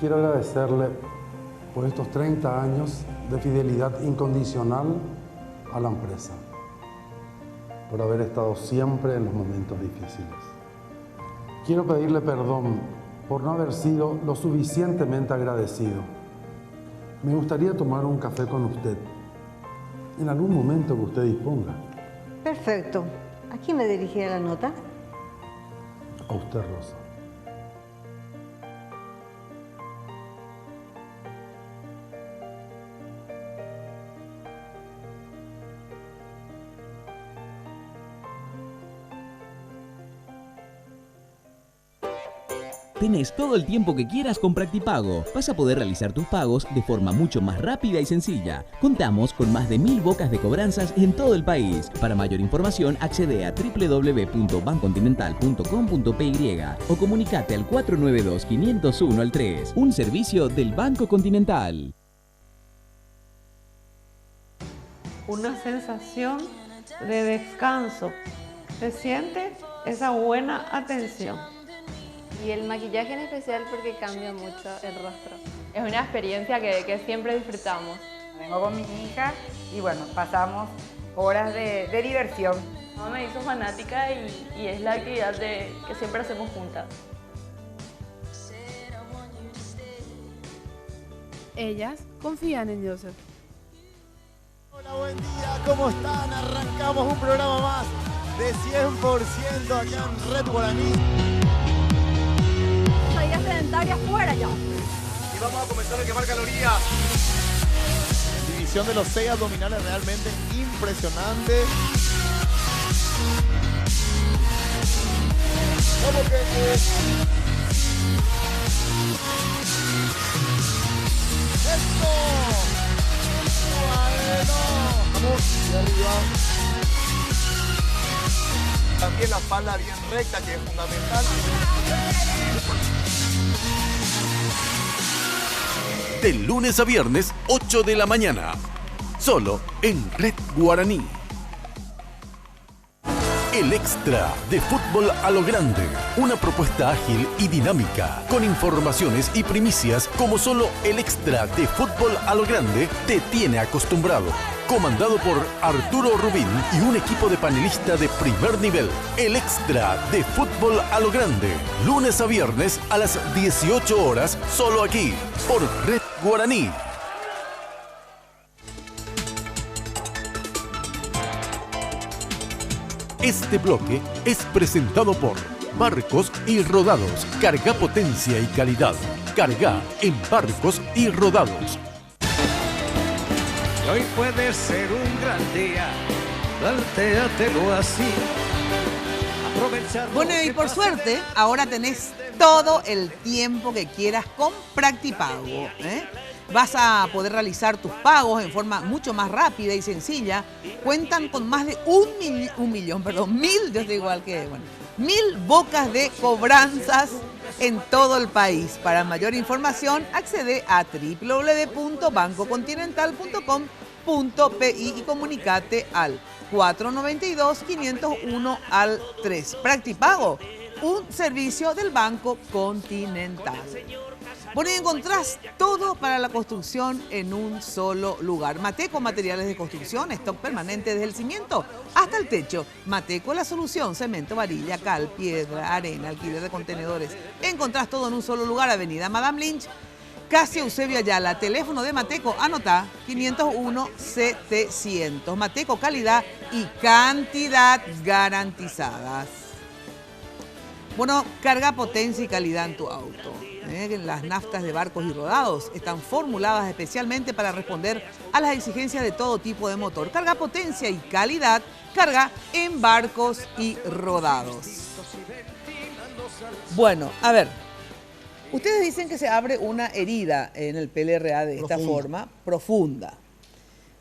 Quiero agradecerle por estos 30 años de fidelidad incondicional a la empresa, por haber estado siempre en los momentos difíciles. Quiero pedirle perdón por no haber sido lo suficientemente agradecido. Me gustaría tomar un café con usted en algún momento que usted disponga. Perfecto. ¿A quién me dirigirá la nota? A usted, Rosa. Tenés todo el tiempo que quieras con Practipago. Vas a poder realizar tus pagos de forma mucho más rápida y sencilla. Contamos con más de 1000 bocas de cobranzas en todo el país. Para mayor información, accede a www.bancontinental.com.py o comunicate al 492-501-3. Un servicio del Banco Continental. Una sensación de descanso. Se siente esa buena atención. Y el maquillaje en especial porque cambia mucho el rostro. Es una experiencia que siempre disfrutamos. Vengo con mi hija y bueno, pasamos horas de diversión. No, me hizo fanática y es la actividad que siempre hacemos juntas. Ellas confían en Joseph. Hola, buen día, ¿cómo están? Arrancamos un programa más de 100% acá en Red Guaraní. Sedentaria fuera ya. Y vamos a comenzar a quemar calorías. División de los 6 abdominales realmente impresionante. ¿Cómo que? ¡Esto! Bueno. Vamos, de arriba. También la espalda bien recta, que es fundamental. De lunes a viernes, 8 de la mañana. Solo en Red Guaraní. El Extra de Fútbol a lo Grande. Una propuesta ágil y dinámica, con informaciones y primicias como solo el Extra de Fútbol a lo Grande te tiene acostumbrado. Comandado por Arturo Rubín y un equipo de panelistas de primer nivel. El Extra de Fútbol a lo Grande. Lunes a viernes a las 18 horas, solo aquí, por Red Guaraní. Este bloque es presentado por Barcos y Rodados. Carga potencia y calidad. Carga en Barcos y Rodados. Hoy puede ser un gran día, plantéatelo así. Bueno, y por suerte, ahora tenés todo el tiempo que quieras con Practipago, ¿eh? Vas a poder realizar tus pagos en forma mucho más rápida y sencilla. Cuentan con más de 1000 bocas de cobranzas en todo el país. Para mayor información, accede a www.bancocontinental.com.pi y comunicate al 492-501-3. Practipago, un servicio del Banco Continental. Bueno, y encontrás todo para la construcción en un solo lugar. Mateco Materiales de Construcción, stock permanente desde el cimiento hasta el techo. Mateco, la solución: cemento, varilla, cal, piedra, arena, alquiler de contenedores. Encontrás todo en un solo lugar. Avenida Madame Lynch, casi Eusebio Ayala. Teléfono de Mateco, anotá, 501-700. Mateco, calidad y cantidad garantizadas. Bueno, carga potencia y calidad en tu auto. Las naftas de barcos y rodados están formuladas especialmente para responder a las exigencias de todo tipo de motor. Carga potencia y calidad, carga en barcos y rodados. Bueno, a ver, ustedes dicen que se abre una herida en el PLRA de esta forma, profunda.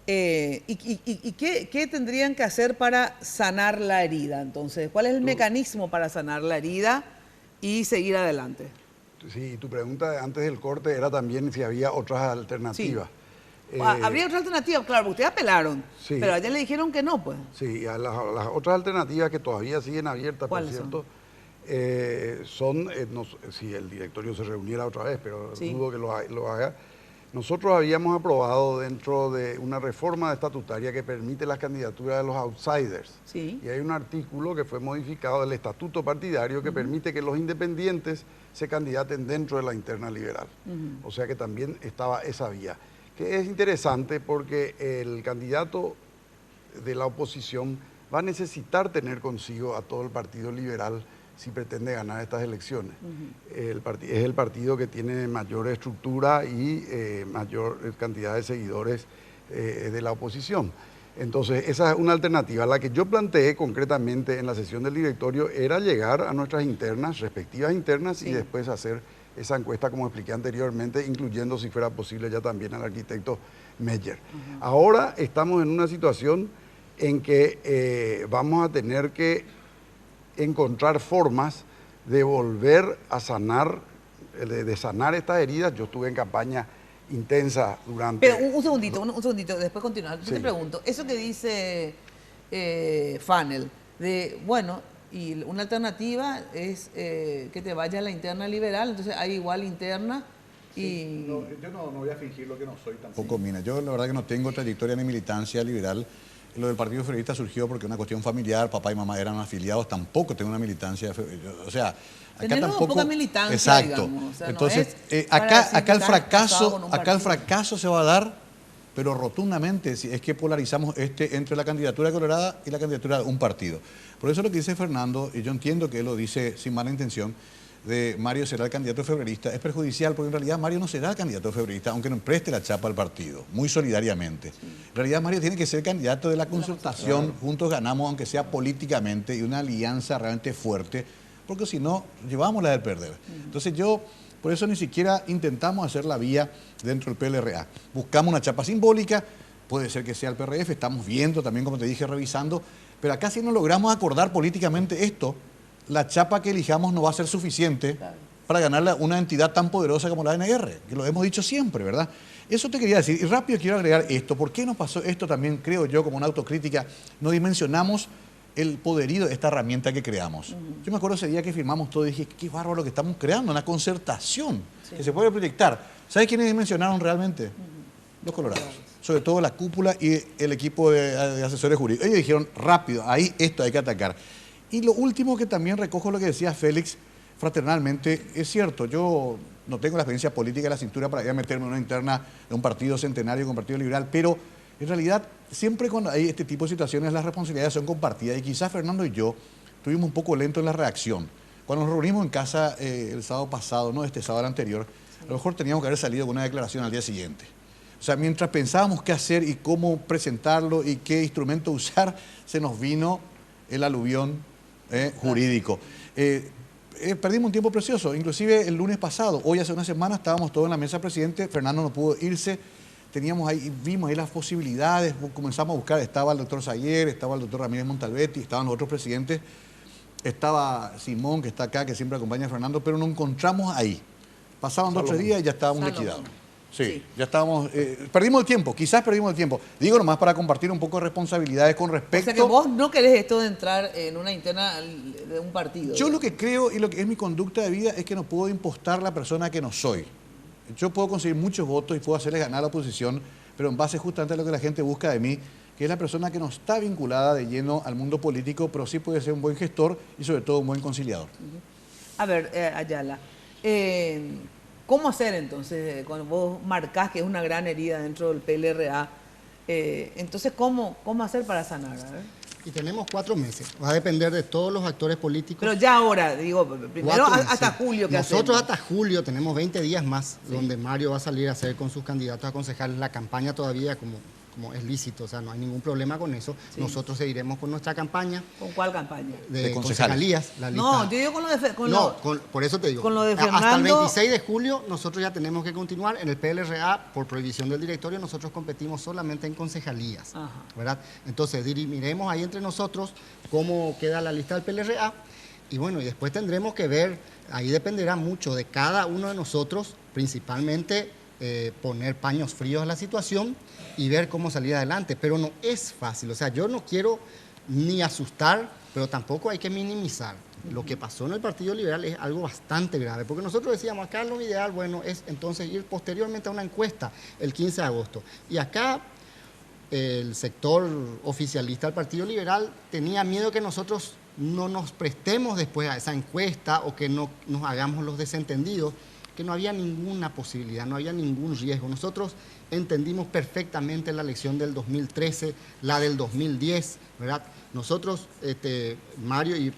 ¿Y qué tendrían que hacer para sanar la herida? Entonces, ¿cuál es el mecanismo para sanar la herida y seguir adelante? Sí, tu pregunta antes del corte era también si había otras alternativas. Sí. Habría otra alternativa, claro, ustedes apelaron, sí, pero ayer le dijeron que no, pues. Sí, a las otras alternativas que todavía siguen abiertas, por cierto, son, si el directorio se reuniera otra vez, pero sí, dudo que lo haga. Nosotros habíamos aprobado dentro de una reforma estatutaria que permite las candidaturas de los outsiders. Sí. Y hay un artículo que fue modificado del estatuto partidario que permite que los independientes se candidaten dentro de la interna liberal. O sea que también estaba esa vía. Que es interesante porque el candidato de la oposición va a necesitar tener consigo a todo el partido liberal si pretende ganar estas elecciones. Es el partido que tiene mayor estructura y mayor cantidad de seguidores de la oposición. Entonces, esa es una alternativa. La que yo planteé concretamente en la sesión del directorio era llegar a nuestras internas, respectivas internas, sí, y después hacer esa encuesta, como expliqué anteriormente, incluyendo, si fuera posible, ya también al arquitecto Meyer. Ahora estamos en una situación en que vamos a tener que encontrar formas de volver a sanar, de sanar estas heridas. Yo estuve en campaña intensa durante... Pero un segundito, después continuar. Yo te pregunto, eso que dice Fanel, de, bueno, y una alternativa es que te vaya a la interna liberal, entonces hay igual interna y... Sí, yo no voy a fingir lo que no soy tampoco. Mira, yo la verdad que no tengo trayectoria ni militancia liberal. Lo del Partido Federalista surgió porque una cuestión familiar, papá y mamá eran afiliados, tampoco tengo una militancia, o sea, acá tampoco... poca militancia, exacto. Digamos, o sea, entonces, no acá el fracaso se va a dar, pero rotundamente, si es que polarizamos entre la candidatura de Colorada y la candidatura de un partido. Por eso lo que dice Fernando, y yo entiendo que él lo dice sin mala intención, de Mario será el candidato federalista, es perjudicial porque en realidad Mario no será el candidato federalista, aunque no preste la chapa al partido, muy solidariamente. Sí. En realidad Mario tiene que ser candidato de la concertación, claro, juntos ganamos, aunque sea políticamente, y una alianza realmente fuerte, porque si no, llevamos la del perder. Entonces yo, por eso ni siquiera intentamos hacer la vía dentro del PLRA. Buscamos una chapa simbólica, puede ser que sea el PRF, estamos viendo también, como te dije, revisando, pero acá si no logramos acordar políticamente esto, la chapa que elijamos no va a ser suficiente para ganarle a una entidad tan poderosa como la ANR, que lo hemos dicho siempre, ¿verdad? Eso te quería decir. Y rápido quiero agregar esto. ¿Por qué nos pasó esto también, creo yo, como una autocrítica? No dimensionamos el poderío de esta herramienta que creamos. Yo me acuerdo ese día que firmamos todo y dije, qué bárbaro lo que estamos creando, una concertación que se puede proyectar. ¿Sabes quiénes dimensionaron realmente? Los colorados. Sobre todo la cúpula y el equipo de asesores jurídicos. Ellos dijeron, rápido, ahí esto hay que atacar. Y lo último que también recojo lo que decía Félix, fraternalmente, es cierto, yo no tengo la experiencia política de la cintura para ir a meterme en una interna de un partido centenario con Partido Liberal, pero en realidad siempre cuando hay este tipo de situaciones las responsabilidades son compartidas y quizás Fernando y yo estuvimos un poco lentos en la reacción. Cuando nos reunimos en casa el sábado pasado, no este sábado, el anterior, a lo mejor teníamos que haber salido con una declaración al día siguiente. O sea, mientras pensábamos qué hacer y cómo presentarlo y qué instrumento usar, se nos vino el aluvión jurídico. Perdimos un tiempo precioso, inclusive el lunes pasado, hoy hace una semana estábamos todos en la mesa presidente, Fernando no pudo irse, vimos ahí las posibilidades, comenzamos a buscar, estaba el doctor Sayer, estaba el doctor Ramírez Montalbetti, estaban los otros presidentes, estaba Simón, que está acá, que siempre acompaña a Fernando, pero nos encontramos ahí. Pasaban 2 o 3 días y ya estábamos liquidados. Sí, ya estábamos, perdimos el tiempo, quizás perdimos el tiempo. Digo nomás para compartir un poco de responsabilidades con respecto... O sea que vos no querés esto de entrar en una interna de un partido. Yo lo que creo y lo que es mi conducta de vida es que no puedo impostar la persona que no soy. Yo puedo conseguir muchos votos y puedo hacerles ganar a la oposición, pero en base justamente a lo que la gente busca de mí, que es la persona que no está vinculada de lleno al mundo político, pero sí puede ser un buen gestor y sobre todo un buen conciliador. A ver, Ayala, ¿cómo hacer entonces, cuando vos marcás que es una gran herida dentro del PLRA, entonces ¿cómo hacer para sanar? A ver. Y tenemos 4 meses. Va a depender de todos los actores políticos. Pero ya ahora, digo, primero hasta julio. Nosotros hasta julio tenemos 20 días más donde Mario va a salir a hacer con sus candidatos a concejales la campaña todavía como es lícito, o sea, no hay ningún problema con eso. Sí. Nosotros seguiremos con nuestra campaña. ¿Con cuál campaña? De concejalías. La lista. No, yo digo con lo de... por eso te digo. Con lo de Fernando... Hasta el 26 de julio nosotros ya tenemos que continuar. En el PLRA, por prohibición del directorio, nosotros competimos solamente en concejalías. Ajá. ¿Verdad? Entonces, dirimiremos ahí entre nosotros cómo queda la lista del PLRA. Y bueno, y después tendremos que ver, ahí dependerá mucho de cada uno de nosotros, principalmente poner paños fríos a la situación y ver cómo salir adelante, pero no es fácil, o sea, yo no quiero ni asustar, pero tampoco hay que minimizar. Lo que pasó en el Partido Liberal es algo bastante grave, porque nosotros decíamos, acá lo ideal, bueno, es entonces ir posteriormente a una encuesta el 15 de agosto, y acá el sector oficialista del Partido Liberal tenía miedo que nosotros no nos prestemos después a esa encuesta o que no nos hagamos los desentendidos, que no había ninguna posibilidad, no había ningún riesgo. Nosotros entendimos perfectamente la elección del 2013, la del 2010, ¿verdad? Nosotros, Mario y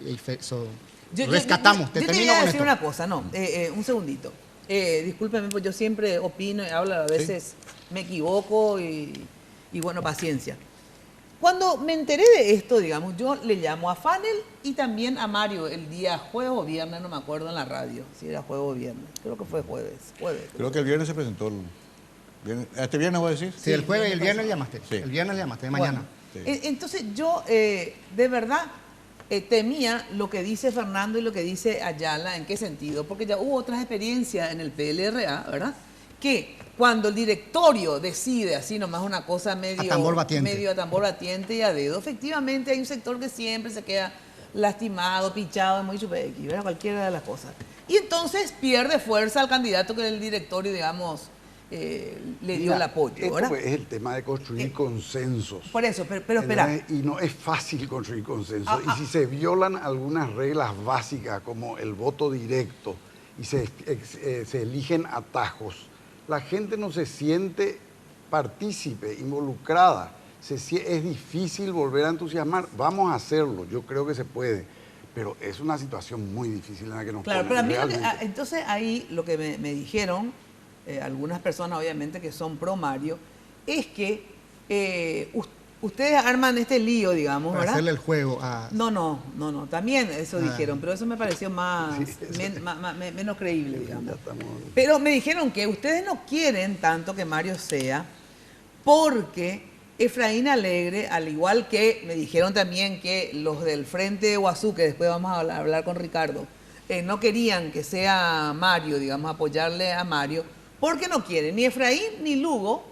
rescatamos. Yo te voy a decir una cosa, un segundito. Discúlpeme, pues yo siempre opino y hablo, a veces me equivoco y bueno, paciencia. Cuando me enteré de esto, digamos, yo le llamo a Fanel y también a Mario el día jueves o viernes, no me acuerdo, en la radio, si era jueves o viernes. Creo que fue jueves. Creo que el viernes se presentó. ¿Este viernes voy a decir? Sí, el jueves y el viernes llamaste. Sí. El viernes llamaste, de mañana. Bueno, sí. Entonces yo, de verdad, temía lo que dice Fernando y lo que dice Ayala. ¿En qué sentido? Porque ya hubo otras experiencias en el PLRA, ¿verdad? Que cuando el directorio decide así nomás una cosa medio a tambor batiente y a dedo, efectivamente hay un sector que siempre se queda lastimado, pichado, muy chupequi, ¿verdad? Cualquiera de las cosas. Y entonces pierde fuerza al candidato que el directorio, digamos, le dio el apoyo, ¿verdad? Es el tema de construir consensos. Por eso, pero espera. Y no es fácil construir consensos. Y si se violan algunas reglas básicas como el voto directo y se eligen atajos, la gente no se siente partícipe, involucrada. Es difícil volver a entusiasmar. Vamos a hacerlo, yo creo que se puede, pero es una situación muy difícil en la que nos ponen. Pero a mí entonces ahí lo que me dijeron, algunas personas obviamente que son pro Mario, es que ustedes arman este lío, digamos, para ¿verdad? Hacerle el juego a... No, también eso dijeron, pero eso me pareció menos creíble, digamos. Pero me dijeron que ustedes no quieren tanto que Mario sea, porque Efraín Alegre, al igual que me dijeron también que los del Frente de Guazú, que después vamos a hablar con Ricardo, no querían que sea Mario, digamos, apoyarle a Mario, porque no quieren ni Efraín ni Lugo,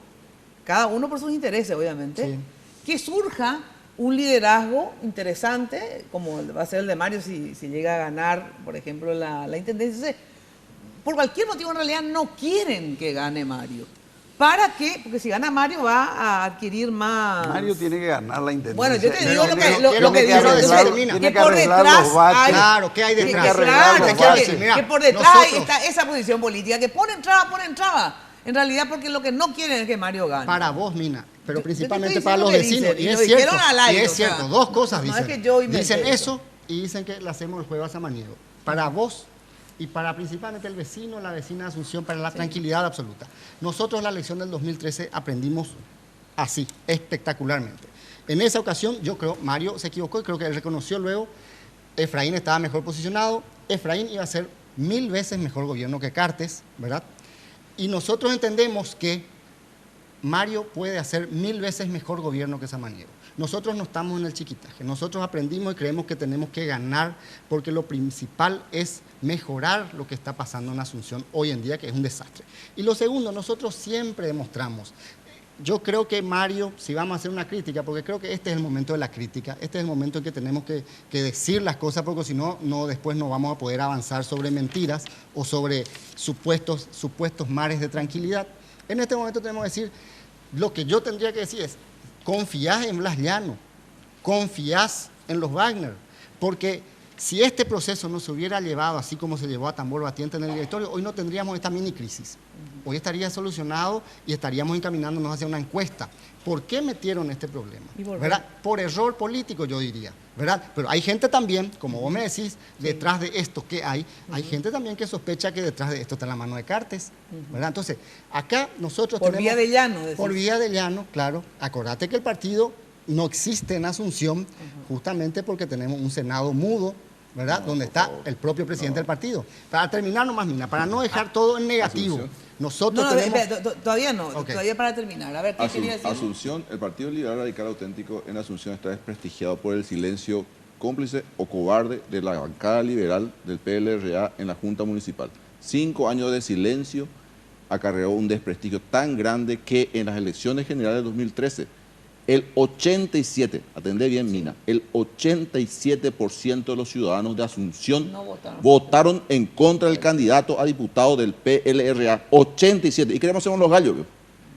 cada uno por sus intereses, obviamente, que surja un liderazgo interesante, como va a ser el de Mario si llega a ganar, por ejemplo, la intendencia. Entonces, por cualquier motivo, en realidad, no quieren que gane Mario. ¿Para qué? Porque si gana Mario va a adquirir más... Mario tiene que ganar la intendencia. Bueno, yo te digo lo que dice, que por detrás hay... Claro, ¿qué hay detrás? Que por detrás está esa posición política, que pone traba. En realidad, porque lo que no quieren es que Mario gane. Para vos, Mina, pero principalmente para los vecinos. Y es cierto, dos cosas dicen. Dicen eso y dicen que le hacemos el juego a Samaniego. Para vos y para principalmente el vecino, la vecina de Asunción, para la tranquilidad absoluta. Nosotros en la elección del 2013 aprendimos así, espectacularmente. En esa ocasión, yo creo, Mario se equivocó y creo que él reconoció luego, Efraín estaba mejor posicionado, Efraín iba a ser 1000 veces mejor gobierno que Cartes, ¿verdad? Y nosotros entendemos que Mario puede hacer 1000 veces mejor gobierno que Samaniego. Nosotros no estamos en el chiquitaje, nosotros aprendimos y creemos que tenemos que ganar porque lo principal es mejorar lo que está pasando en Asunción hoy en día, que es un desastre. Y lo segundo, nosotros siempre demostramos, yo creo que Mario, si vamos a hacer una crítica, porque creo que este es el momento de la crítica, este es el momento en que tenemos que decir las cosas, porque si no, después no vamos a poder avanzar sobre mentiras o sobre supuestos mares de tranquilidad. En este momento tenemos que decir, lo que yo tendría que decir es, confías en Blas Llano, confías en los Wagner, porque Si este proceso no se hubiera llevado así como se llevó a tambor batiente en el directorio, hoy no tendríamos esta mini crisis. Hoy estaría solucionado y estaríamos encaminándonos hacia una encuesta. ¿Por qué metieron este problema? ¿Verdad? Por error político, yo diría, ¿verdad? Pero hay gente también, como vos me decís, detrás de esto que hay gente también que sospecha que detrás de esto está la mano de Cartes, ¿verdad? Entonces, acá nosotros por vía de llano, decís. Por vía de llano, claro. Acordate que el partido no existe en Asunción justamente porque tenemos un Senado mudo, ¿verdad? Donde está el propio presidente del partido. Para terminar nomás, Mina, para no dejar todo en negativo. Nosotros tenemos... Todavía no, todavía para terminar. A ver, ¿qué quería decir? Asunción, el Partido Liberal Radical Auténtico en Asunción está desprestigiado por el silencio cómplice o cobarde de la bancada liberal del PLRA en la Junta Municipal. 5 años de silencio acarreó un desprestigio tan grande que en las elecciones generales de 2013 el 87, atendé bien Mina, el 87% de los ciudadanos de Asunción votaron en contra del candidato a diputado del PLRA, 87, y queremos hacernos los gallos,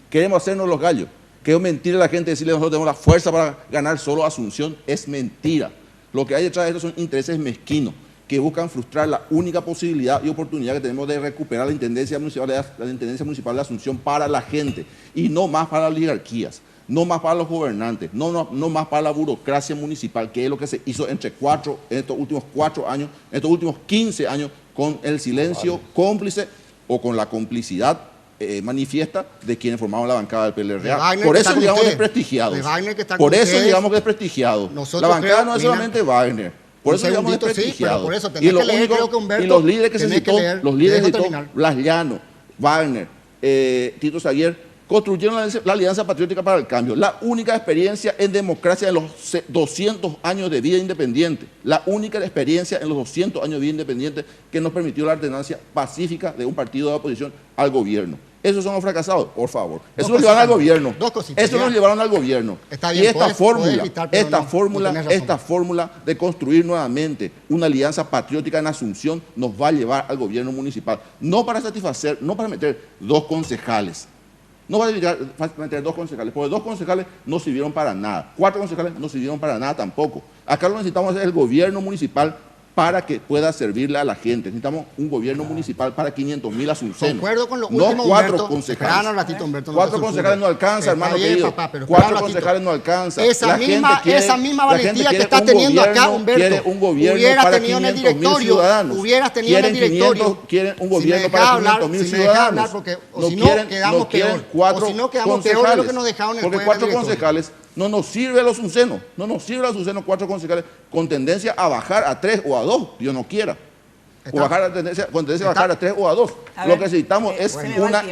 queremos hacernos los gallos, que es mentira la gente decirle nosotros tenemos la fuerza para ganar solo Asunción, es mentira, lo que hay detrás de esto son intereses mezquinos, que buscan frustrar la única posibilidad y oportunidad que tenemos de recuperar la Intendencia Municipal de Asunción para la gente, y no más para las oligarquías. No más para los gobernantes, no más para la burocracia municipal, que es lo que se hizo en estos últimos 4 años, en estos últimos 15 años, con el silencio cómplice o con la complicidad manifiesta de quienes formaban la bancada del PLRA. Por eso digamos desprestigiados. Por eso digamos que desprestigiados. La bancada no es solamente Wagner. Por eso digamos desprestigiados. Y los líderes que se citó, los líderes de Blas Llano, Wagner, Tito Saguier, construyeron la Alianza Patriótica para el Cambio, la única experiencia en democracia en los 200 años de vida independiente, la única experiencia en los 200 años de vida independiente que nos permitió la alternancia pacífica de un partido de oposición al gobierno. Esos son los fracasados, por favor. Eso nos llevaron al gobierno. Eso nos llevaron al gobierno. Y esta fórmula de construir nuevamente una alianza patriótica en Asunción nos va a llevar al gobierno municipal. No para satisfacer, no para meter 2 concejales. No va a meter 2 concejales, porque 2 concejales no sirvieron para nada. 4 concejales no sirvieron para nada tampoco. Acá lo necesitamos hacer el gobierno municipal para que pueda servirle a la gente. Necesitamos un gobierno municipal para 500.000 asuncenos. Concuerdo con lo último, no 4 concejales. 4 concejales no alcanza, hermano querido. 4 concejales no alcanza. Esa misma valentía que estás teniendo acá, Humberto, quiere un gobierno para 500.000 ciudadanos. Hubieras tenido en el directorio. Quieren un gobierno para 500.000 ciudadanos. O si no, quedamos peor. O si no, quedamos peor de lo que nos dejaron en el porque 4 concejales no nos sirve a los asuncenos, 4 concejales con tendencia a bajar a 3 o a 2, Dios no quiera. O bajar a tendencia, con tendencia a bajar a 3 o a 2. Lo que necesitamos es una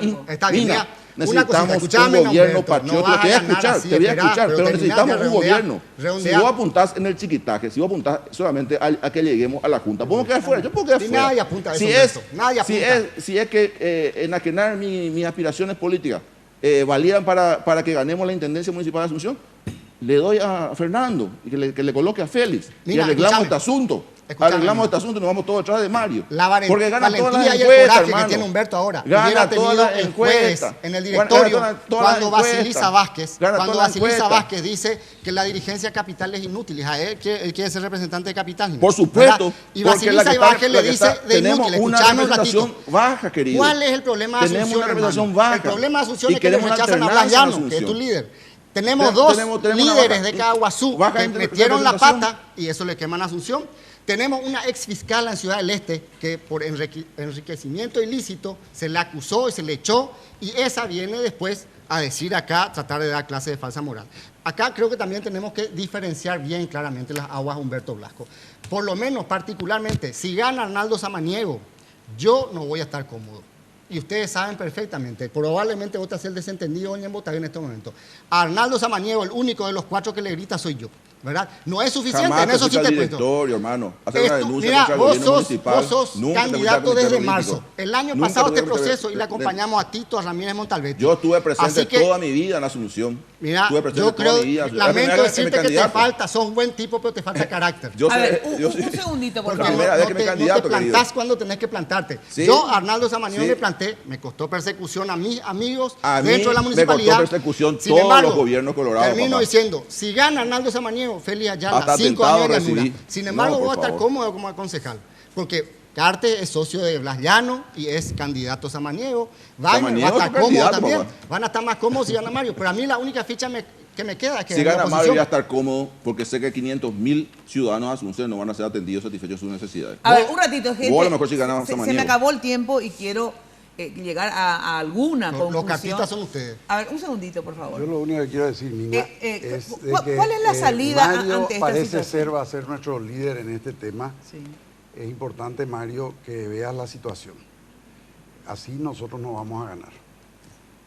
mina. Necesitamos un gobierno patriótico. Te voy a escuchar, pero necesitamos un gobierno. Si vos apuntás en el chiquitaje, si vos apuntás solamente a que lleguemos a la Junta, podemos quedar fuera. Yo puedo quedar fuera. Nadie apunta a eso. Si es que enajenar mis aspiraciones políticas valían para que ganemos la Intendencia Municipal de Asunción, le doy a Fernando y que le coloque a Félix. Y arreglamos este asunto. Arreglamos este asunto y nos vamos todos detrás de Mario. Porque gana todas las encuestas, y el coraje que tiene Humberto ahora. Gana todas las encuestas. En el directorio, cuando Basilisa Vázquez dice que la dirigencia capital es inútil. A él quiere ser representante de Capital. Por supuesto. Y Basilisa Vázquez le dice de inútil. Tenemos una representación baja, querido. ¿Cuál es el problema de Asunción? Tenemos una representación baja. El problema de Asunción es que le rechazan a Blas Llano, que es tu líder. Tenemos 2 líderes de Caguazú que metieron la pata y eso le queman a Asunción. Tenemos una ex fiscal en Ciudad del Este que por enriquecimiento ilícito se le acusó y se le echó y esa viene después a decir acá, tratar de dar clase de falsa moral. Acá creo que también tenemos que diferenciar bien claramente las aguas Humberto Blasco. Por lo menos particularmente, si gana Arnaldo Samaniego, yo no voy a estar cómodo. Y ustedes saben perfectamente, probablemente vos te haces el desentendido en votar en este momento. A Arnaldo Samaniego, el único de los 4 que le grita soy yo, ¿verdad? No es suficiente, jamás en eso sí te cuento. Hermano, hacer una denuncia contra el gobierno municipal. Vos sos candidato desde marzo. El año pasado este proceso y le acompañamos a Tito, a Ramírez Montalvetti. Yo estuve presente toda mi vida en la Asunción. Mira, yo creo, lamento decirte que te falta, sos un buen tipo, pero te falta carácter. A ver, un segundito, por favor. No te plantás cuando tenés que plantarte. Yo, Arnaldo Samaniego, me planté, me costó persecución a mis amigos dentro de la municipalidad. Me costó persecución todos los gobiernos colorados. Termino diciendo, si gana Arnaldo Samaniego, años, Félix Ayala, 5 años de llanura. Sin embargo, vos vas a estar cómodo como concejal. Porque Carte es socio de Blas Llano y es candidato samaniego. Wagner va a estar cómodo también. Van a estar más cómodos si gana Mario. Pero a mí la única ficha que me queda es que si gana Mario voy a estar cómodo porque sé que 500.000 ciudadanos de Asunción no van a ser atendidos, satisfechos sus necesidades. A ver, un ratito, gente. Vos a lo mejor si ganas se me acabó el tiempo y quiero llegar a alguna conclusión. Los cartistas son ustedes. A ver, un segundito, por favor. Yo lo único que quiero decir, Nina, es de que ¿cuál es la salida Mario ante esta parece situación? va a ser nuestro líder en este tema. Sí. Es importante, Mario, que veas la situación. Así nosotros no vamos a ganar.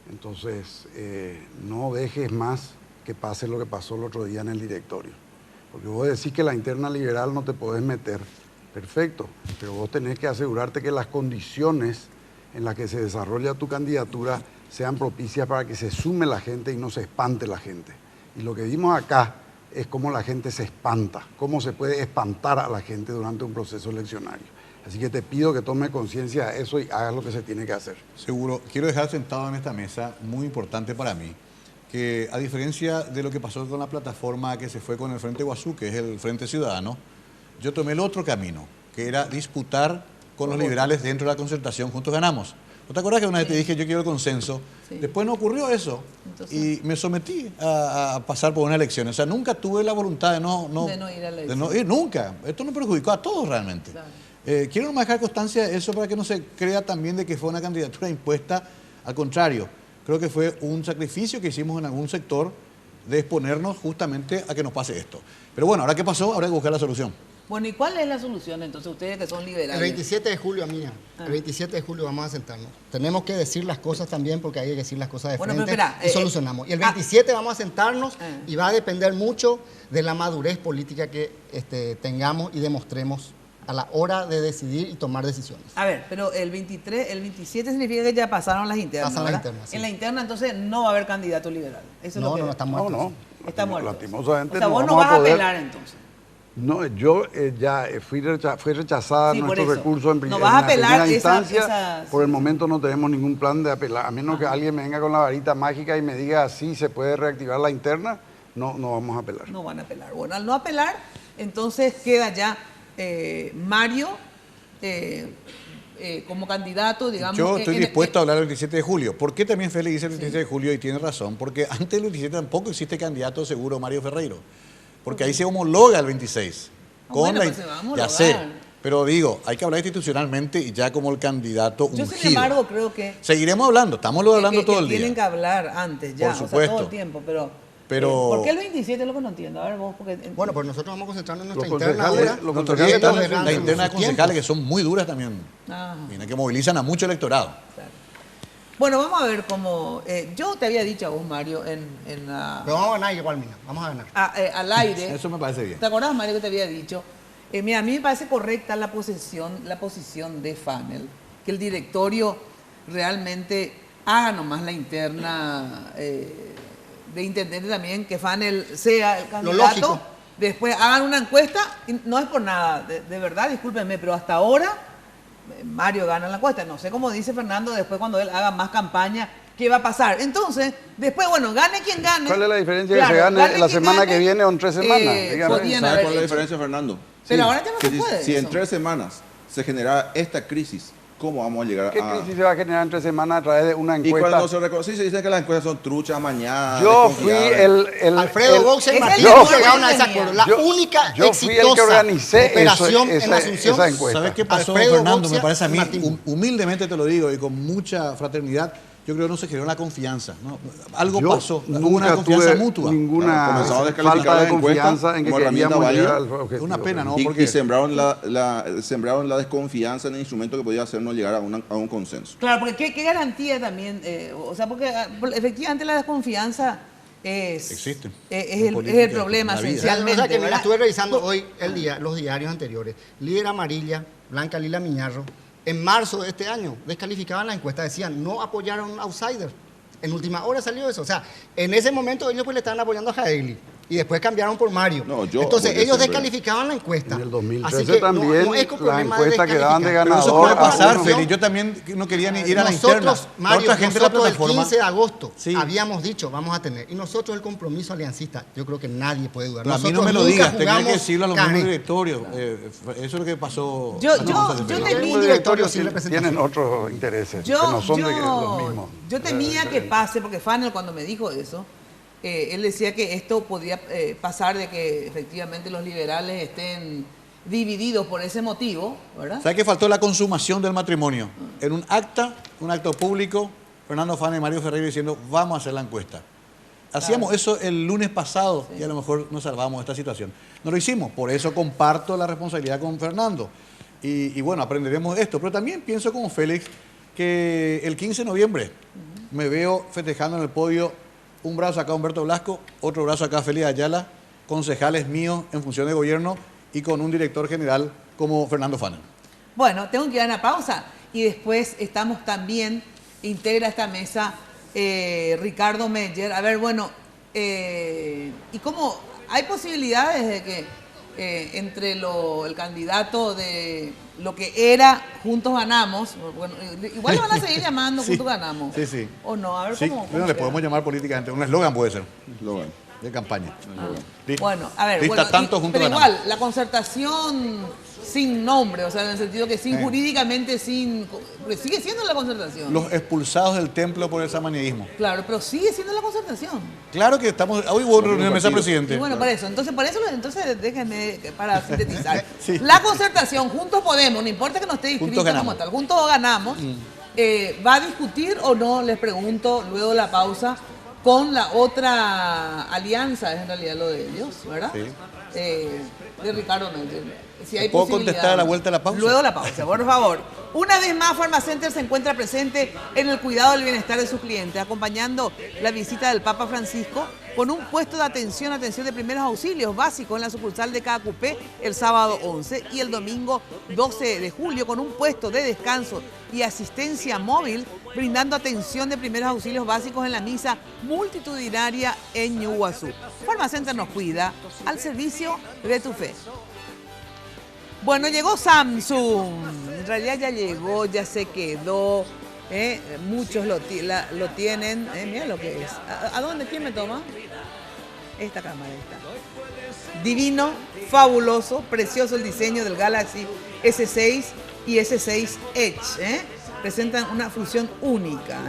Entonces, no dejes más que pase lo que pasó el otro día en el directorio. Porque vos decís que la interna liberal no te podés meter. Perfecto, pero vos tenés que asegurarte que las condiciones en las que se desarrolla tu candidatura sean propicias para que se sume la gente y no se espante la gente. Y lo que vimos acá es cómo la gente se espanta, cómo se puede espantar a la gente durante un proceso eleccionario. Así que te pido que tome conciencia de eso y hagas lo que se tiene que hacer. Seguro. Quiero dejar sentado en esta mesa, muy importante para mí, que a diferencia de lo que pasó con la plataforma que se fue con el Frente Guazú, que es el Frente Ciudadano, yo tomé el otro camino, que era disputar con los liberales dentro de la concertación. Juntos ganamos. ¿No te acuerdas que una vez te dije yo quiero el consenso? Sí. Después no ocurrió eso. Entonces, y me sometí a pasar por una elección. O sea, nunca tuve la voluntad de no ir a la elección. De no ir, nunca. Esto nos perjudicó a todos realmente. Claro. Quiero nomás dejar constancia de eso para que no se crea también de que fue una candidatura impuesta. Al contrario, creo que fue un sacrificio que hicimos en algún sector de exponernos justamente a que nos pase esto. Pero bueno, ¿ahora qué pasó? Ahora hay que buscar la solución. Bueno, ¿y cuál es la solución entonces ustedes que son liberales? El 27 de julio, amiga. El 27 de julio vamos a sentarnos. Tenemos que decir las cosas también porque hay que decir las cosas de frente y solucionamos. Y el 27 vamos a sentarnos y va a depender mucho de la madurez política que tengamos y demostremos a la hora de decidir y tomar decisiones. A ver, pero el 27 significa que ya pasaron las internas. Pasan las internas, sí. En la interna entonces no va a haber candidato liberal. Eso no, está muerto. No, está muerto. Lastimosamente o sea, no vos vamos no vas a poder. Apelar entonces. No, yo ya fui rechazada nuestro recurso en no vas a apelar primera instancia. Por el momento no tenemos ningún plan de apelar. A menos que alguien me venga con la varita mágica y me diga así se puede reactivar la interna, no vamos a apelar. No van a apelar. Bueno, al no apelar, entonces queda ya Mario como candidato, digamos. Yo estoy dispuesto a hablar el 27 de julio. ¿Por qué también Félix dice el 27 de julio? Y tiene razón. Porque antes del 27 tampoco existe candidato seguro Mario Ferreiro. Porque ahí se homologa el 26. Ya sé. Pero digo, hay que hablar institucionalmente y ya como el candidato ungido. Yo, sin embargo, creo que... Seguiremos hablando, estamos hablando todo el día. Tienen que hablar antes ya, por supuesto. todo el tiempo, pero ¿por qué el 27 es lo que no entiendo? A ver vos, porque... Bueno, pues nosotros vamos a concentrarnos en nuestra interna ahora. La interna de concejales, que son muy duras también. Mira, que movilizan a mucho electorado. Claro. Bueno, vamos a ver cómo... yo te había dicho a vos, Mario, en la... Pero vamos a ganar igual, mira, vamos a ganar. Al aire. Eso me parece bien. ¿Te acordás, Mario, que te había dicho? Mira, a mí me parece correcta la posición de Fanel, que el directorio realmente haga nomás la interna de intendente también, que Fanel sea el candidato. Después hagan una encuesta, y no es por nada, de verdad, discúlpenme, pero hasta ahora... Mario gana la encuesta. No sé cómo dice Fernando, después cuando él haga más campaña, ¿qué va a pasar? Entonces, después, bueno, gane quien gane. ¿Cuál es la diferencia que se gane la semana que viene o en 3 semanas? ¿Sabe cuál es la diferencia, Fernando? Pero ahora ya no se puede. Si en 3 semanas se genera esta crisis, ¿cómo vamos a llegar ¿Qué crisis se va a generar en 3 semanas a través de una encuesta? Y cuando se reconoce, sí, se dice que las encuestas son truchas, mañanas. Yo fui Alfredo Box y Martín llegaron a ese acuerdo. La única exitosa operación en Asunción. Esa encuesta. ¿Sabes qué pasó, Fernando? Me parece a mí, humildemente te lo digo y con mucha fraternidad, yo creo que no se generó la confianza, ¿no? Algo pasó, hubo una confianza mutua. Ninguna falta de confianza en que queríamos llegar al objetivo. Una pena, ¿no? Y sembraron la desconfianza en el instrumento que podía hacernos llegar a un consenso. Claro, porque ¿qué garantía también? O sea, porque efectivamente la desconfianza existe. Es el problema esencialmente. O sea, que mira, estuve revisando hoy los diarios anteriores. Líder Amarilla, Blanca Lila Miñarro, en marzo de este año descalificaban la encuesta, decían no apoyaron a un outsider. En última hora salió eso. O sea, en ese momento ellos pues le estaban apoyando a Jaeli. Y después cambiaron por Mario. Entonces ellos descalificaban la encuesta. En el 2013 también no es las encuestas quedaban de ganador. Pero eso puede pasar, Félix. Yo también no quería ni ir a la interna. Mario, nosotros el 15 de agosto habíamos dicho, vamos a tener. Y nosotros el compromiso aliancista, yo creo que nadie puede dudar. A mí no me lo digas, tenía que decirlo a los mismos directorios. Eso es lo que pasó. Yo temí directorios tienen otros intereses, que no son los mismos. Yo temía que pase, porque Fanel cuando me dijo eso, él decía que esto podía pasar de que efectivamente los liberales estén divididos por ese motivo, ¿verdad? ¿Sabe que faltó la consumación del matrimonio? En un acto público, Fernando Fanel y Mario Ferreira diciendo, vamos a hacer la encuesta. Hacíamos eso el lunes pasado y a lo mejor nos salvamos de esta situación. No lo hicimos, por eso comparto la responsabilidad con Fernando. Y bueno, aprenderemos de esto. Pero también pienso como Félix que el 15 de noviembre me veo festejando en el podio un brazo acá Humberto Blasco, otro brazo acá Félix Ayala, concejales míos en función de gobierno y con un director general como Fernando Fanel. Bueno, tengo que dar una pausa y después estamos también, integra esta mesa Ricardo Meyer. A ver, bueno, ¿y cómo hay posibilidades de que entre el candidato de lo que era Juntos Ganamos, bueno, igual le van a seguir llamando Juntos Ganamos? Sí. ¿O no? A ver sí, cómo le podemos llamar políticamente, un eslogan puede ser. Eslogan. De campaña. Bueno, a ver, pero igual, la concertación sin nombre, o sea, en el sentido que jurídicamente sigue siendo la concertación. Los expulsados del templo por el samaniaísmo. Claro, pero sigue siendo la concertación. Claro que estamos, hoy hubo una reunión de mesa presidente. Y bueno, por eso déjenme para sintetizar. La concertación, Juntos Podemos, no importa que no esté inscrito como tal, Juntos Ganamos, ¿va a discutir o no? Les pregunto luego de la pausa. Con la otra alianza, es en realidad lo de ellos, ¿verdad? Sí. De Ricardo Meyer. Si hay ¿Puedo contestar a la vuelta de la pausa? Luego de la pausa, por favor. Una vez más, Pharmacenter se encuentra presente en el cuidado del bienestar de sus clientes, acompañando la visita del Papa Francisco con un puesto de atención de primeros auxilios básicos en la sucursal de Caacupé el sábado 11 y el domingo 12 de julio con un puesto de descanso y asistencia móvil brindando atención de primeros auxilios básicos en la misa multitudinaria en Ñuguazú. Pharmacenter nos cuida al servicio de tu fe. Bueno, llegó Samsung. En realidad ya llegó, ya se quedó. Muchos lo tienen. Mira lo que es. ¿A dónde? ¿Quién me toma? Esta cámara está. Divino, fabuloso, precioso el diseño del Galaxy S6 y S6 Edge. Presentan una fusión única,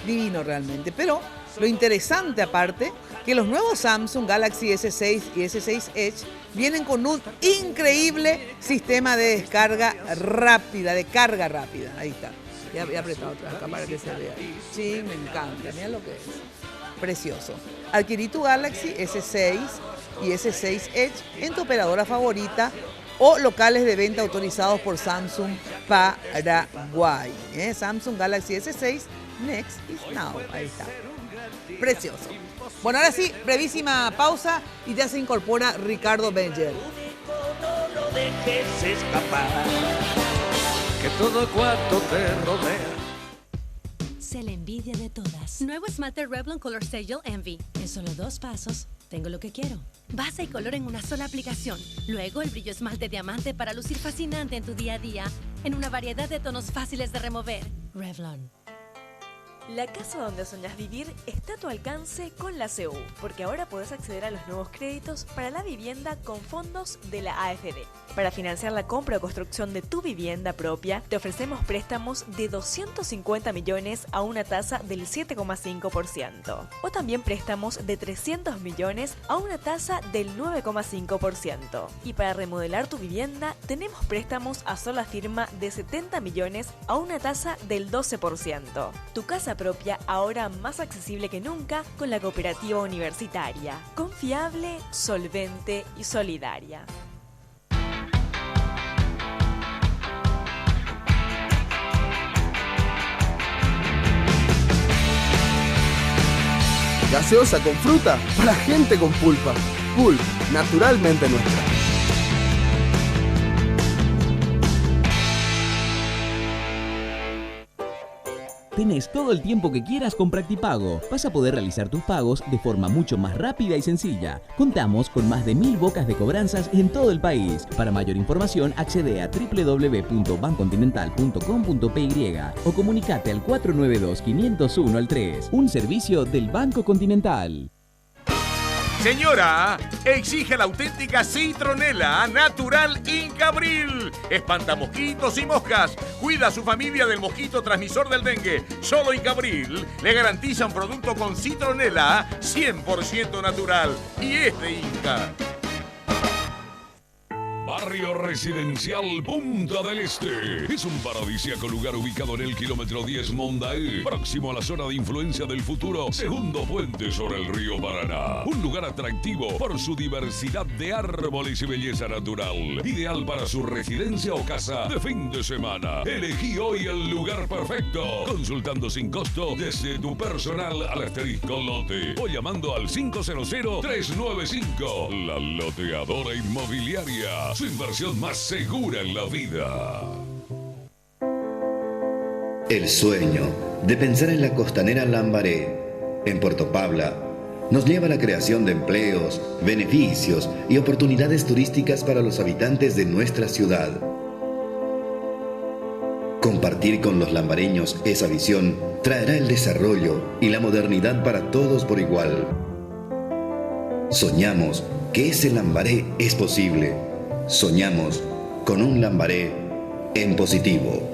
divino realmente. Pero lo interesante aparte, que los nuevos Samsung Galaxy S6 y S6 Edge vienen con un increíble sistema de descarga rápida, de carga rápida. Ahí está. Ya he apretado otra vez para que se vea. Sí, me encanta. Mira lo que es. Precioso. Adquirí tu Galaxy S6 y S6 Edge en tu operadora favorita o locales de venta autorizados por Samsung Paraguay. Samsung Galaxy S6 Next is now. Ahí está. Precioso. Bueno, ahora sí, brevísima pausa y ya se incorpora Ricardo Meyer. No lo dejes escapar, que todo cuanto te rodea. Sé la envidia de todas. Nuevo esmalte Revlon Color Stay Envy. En solo 2 pasos, tengo lo que quiero. Base y color en una sola aplicación. Luego el brillo esmalte diamante para lucir fascinante en tu día a día, en una variedad de tonos fáciles de remover. Revlon. La casa donde soñás vivir está a tu alcance con la CU, porque ahora podés acceder a los nuevos créditos para la vivienda con fondos de la AFD. Para financiar la compra o construcción de tu vivienda propia, te ofrecemos préstamos de 250 millones a una tasa del 7,5%. O también préstamos de 300 millones a una tasa del 9,5%. Y para remodelar tu vivienda, tenemos préstamos a sola firma de 70 millones a una tasa del 12%. Tu casa propia ahora más accesible que nunca con la cooperativa universitaria. Confiable, solvente y solidaria. Gaseosa con fruta para gente con pulpa. Pulp, naturalmente nuestra. Tenés todo el tiempo que quieras con Practipago. Vas a poder realizar tus pagos de forma mucho más rápida y sencilla. Contamos con más de 1000 bocas de cobranzas en todo el país. Para mayor información, accede a www.bancontinental.com.py o comunicate al 492-501-3. Un servicio del Banco Continental. Señora, exige la auténtica citronela natural Incabril. Espanta mosquitos y moscas. Cuida a su familia del mosquito transmisor del dengue. Solo Incabril le garantiza un producto con citronela 100% natural. Y es de Inca. Barrio Residencial Punta del Este. Es un paradisíaco lugar ubicado en el kilómetro 10 Mondaé, próximo a la zona de influencia del futuro segundo puente sobre el río Paraná. Un lugar atractivo por su diversidad de árboles y belleza natural. Ideal para su residencia o casa de fin de semana. Elegí hoy el lugar perfecto. Consultando sin costo desde tu personal al asterisco lote o llamando al 500-395. La Loteadora Inmobiliaria. Su inversión más segura en la vida. El sueño de pensar en la costanera Lambaré, en Puerto Pabla, nos lleva a la creación de empleos, beneficios y oportunidades turísticas para los habitantes de nuestra ciudad. Compartir con los lambareños esa visión traerá el desarrollo y la modernidad para todos por igual. Soñamos que ese Lambaré es posible. Soñamos con un Lambaré en positivo.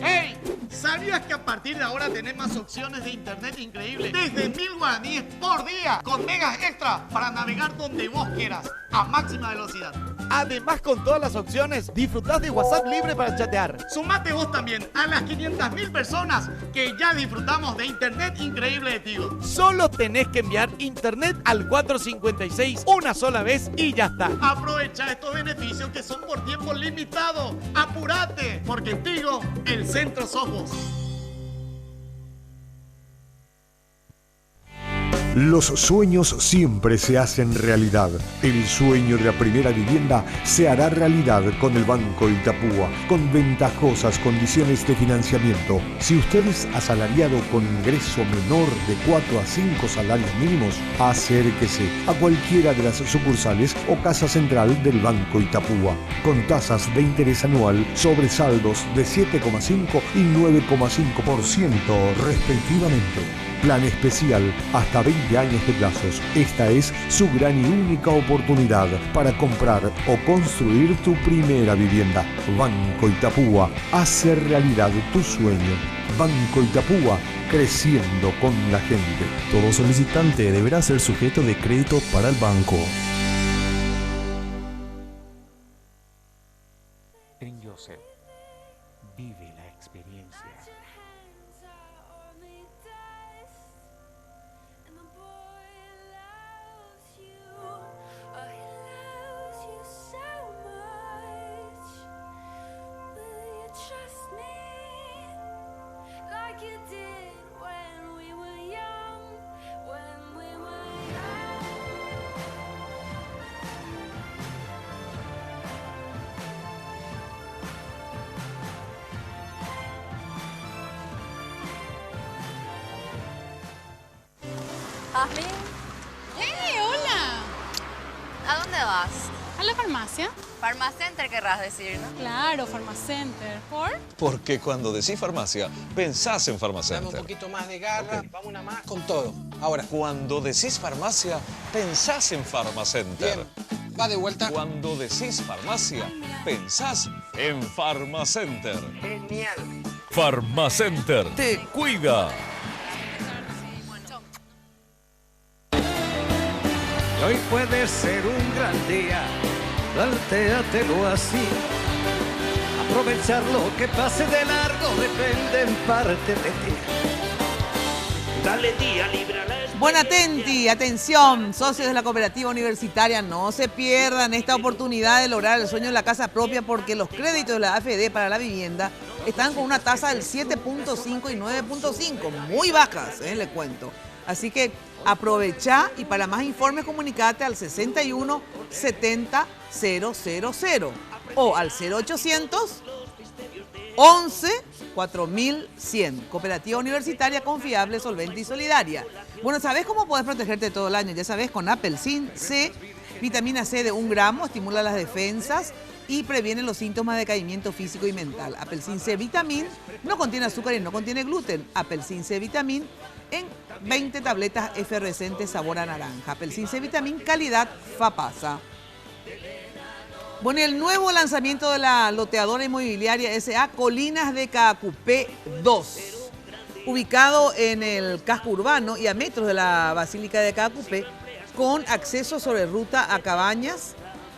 ¡Hey! ¿Sabías que a partir de ahora tenés más opciones de internet increíbles? Desde 1000 guaraníes por día, con megas extra para navegar donde vos quieras, a máxima velocidad. Además, con todas las opciones, disfrutás de WhatsApp libre para chatear. Sumate vos también a las 500.000 personas que ya disfrutamos de internet increíble de Tigo. Solo tenés que enviar internet al 456 una sola vez y ya está. Aprovecha estos beneficios que son por tiempo limitado. ¡Apúrate! Porque en Tigo, el centro sos vos. Los sueños siempre se hacen realidad. El sueño de la primera vivienda se hará realidad con el Banco Itapúa, con ventajosas condiciones de financiamiento. Si usted es asalariado con ingreso menor de 4 a 5 salarios mínimos, acérquese a cualquiera de las sucursales o casa central del Banco Itapúa, con tasas de interés anual sobre saldos de 7,5 y 9,5% respectivamente. Plan especial hasta 20 años de plazos. Esta es su gran y única oportunidad para comprar o construir tu primera vivienda. Banco Itapúa, hace realidad tu sueño. Banco Itapúa, creciendo con la gente. Todo solicitante deberá ser sujeto de crédito para el banco. En Joseph, vive la experiencia. ¿Ashley? ¡Hola! ¿A dónde vas? A la farmacia. Farmacenter querrás decir, ¿no? Claro, Farmacenter. ¿Por? Porque cuando decís farmacia, pensás en Farmacenter. Dame un poquito más de garra, vamos una más con todo. Ahora. Cuando decís farmacia, pensás en Farmacenter. Bien, va de vuelta. Cuando decís farmacia, pensás en Farmacenter. Genial. Farmacenter te cuida. Hoy puede ser un gran día, plantéatelo así. Aprovechar lo que pase de largo depende en parte de ti. Dale día libre a la experiencia. Buen atenti, atención, socios de la cooperativa universitaria, no se pierdan esta oportunidad de lograr el sueño de la casa propia porque los créditos de la AFD para la vivienda están con una tasa del 7.5 y 9.5, muy bajas, les cuento. Así que aprovecha y para más informes comunicate al 61 70 000. o al 0800 11 4100. Cooperativa Universitaria confiable, solvente y solidaria. Bueno, ¿sabes cómo puedes protegerte todo el año? Ya sabes, con Apelsin C, vitamina C de 1 gramo, estimula las defensas y previene los síntomas de decaimiento físico y mental. Apelsin C Vitamin no contiene azúcar y no contiene gluten. Apelsin C Vitamin en 20 tabletas efervescentes sabor a naranja. Apelsin C Vitamin calidad Fapasa. Bueno, y el nuevo lanzamiento de la loteadora inmobiliaria S.A. Colinas de Caacupé 2, ubicado en el casco urbano y a metros de la Basílica de Caacupé, con acceso sobre ruta a Cabañas,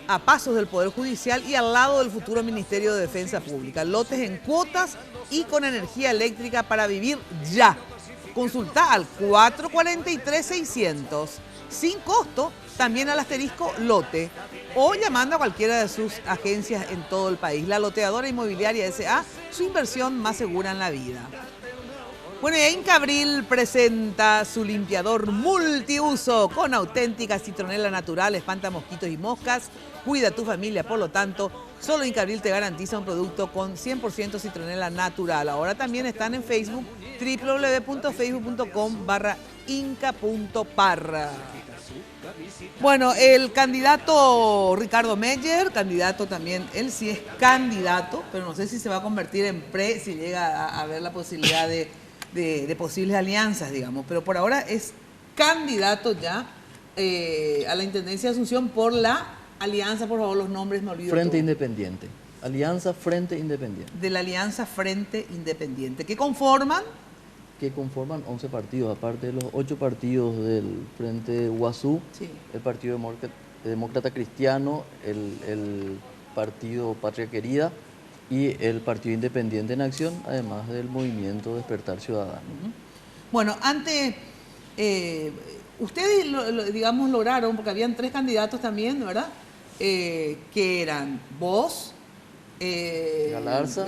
a pasos del Poder Judicial y al lado del futuro Ministerio de Defensa Pública. Lotes en cuotas y con energía eléctrica para vivir ya. Consulta al 443-600, sin costo, también al asterisco lote, o llamando a cualquiera de sus agencias en todo el país. La loteadora inmobiliaria S.A., su inversión más segura en la vida. Bueno, y Incabril presenta su limpiador multiuso con auténtica citronela natural, espanta mosquitos y moscas, cuida a tu familia, por lo tanto, solo Incabril te garantiza un producto con 100% citronela natural. Ahora también están en Facebook, www.facebook.com/inca.parra. Bueno, el candidato Ricardo Meyer, candidato también, él sí es candidato, pero no sé si se va a convertir en si llega a haber la posibilidad de posibles alianzas, digamos. Pero por ahora es candidato ya a la Intendencia de Asunción por la alianza, por favor, los nombres me olvido. Frente Independiente. Alianza Frente Independiente. De la Alianza Frente Independiente. ¿Qué conforman? Que conforman 11 partidos, aparte de los 8 partidos del Frente Guazú, sí, el Partido Demócrata Cristiano, el Partido Patria Querida y el Partido Independiente en Acción, además del Movimiento Despertar Ciudadano. Bueno, antes, ustedes, digamos, lograron, porque habían 3 candidatos también, ¿verdad? Que eran vos, Galarza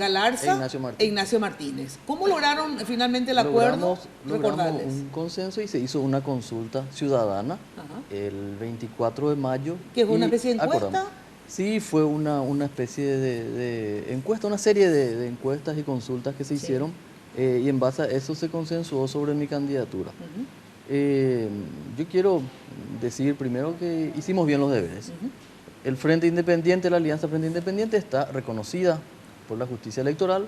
e Ignacio Martínez. ¿Cómo lograron finalmente el acuerdo? Logramos un consenso y se hizo una consulta ciudadana el 24 de mayo. ¿Qué es una especie de encuesta? Sí, fue una especie de encuesta, una serie de encuestas y consultas que se hicieron y en base a eso se consensuó sobre mi candidatura. Yo quiero decir primero que hicimos bien los deberes. El Frente Independiente, la Alianza Frente Independiente está reconocida por la justicia electoral.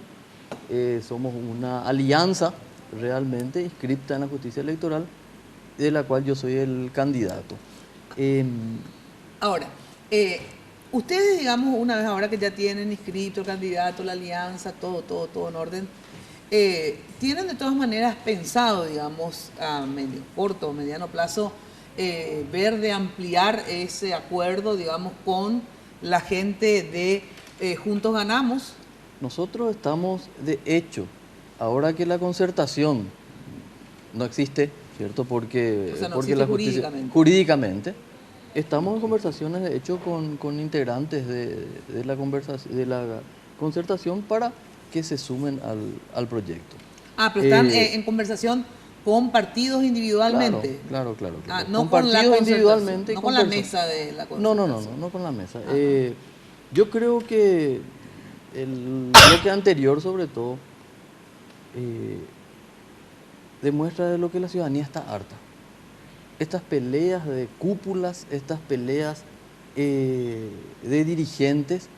Somos una alianza realmente inscripta en la justicia electoral, de la cual yo soy el candidato. Ahora, ustedes, digamos, una vez ahora que ya tienen inscrito el candidato, la alianza, todo en orden, tienen de todas maneras pensado, digamos, a medio, corto o mediano plazo, ver de ampliar ese acuerdo, digamos, con la gente de Juntos Ganamos. Nosotros estamos, de hecho, ahora que la concertación no existe, ¿cierto? Porque, o sea, no porque existe la jurídicamente, estamos en conversaciones, de hecho, con integrantes de la concertación para que se sumen al proyecto. Ah, pero están en conversación con partidos individualmente. Claro. No con partidos individualmente. No con la mesa de la concertación. No con la mesa. Yo creo que el bloque anterior, sobre todo, demuestra de lo que la ciudadanía está harta. Estas peleas de cúpulas, estas peleas de dirigentes,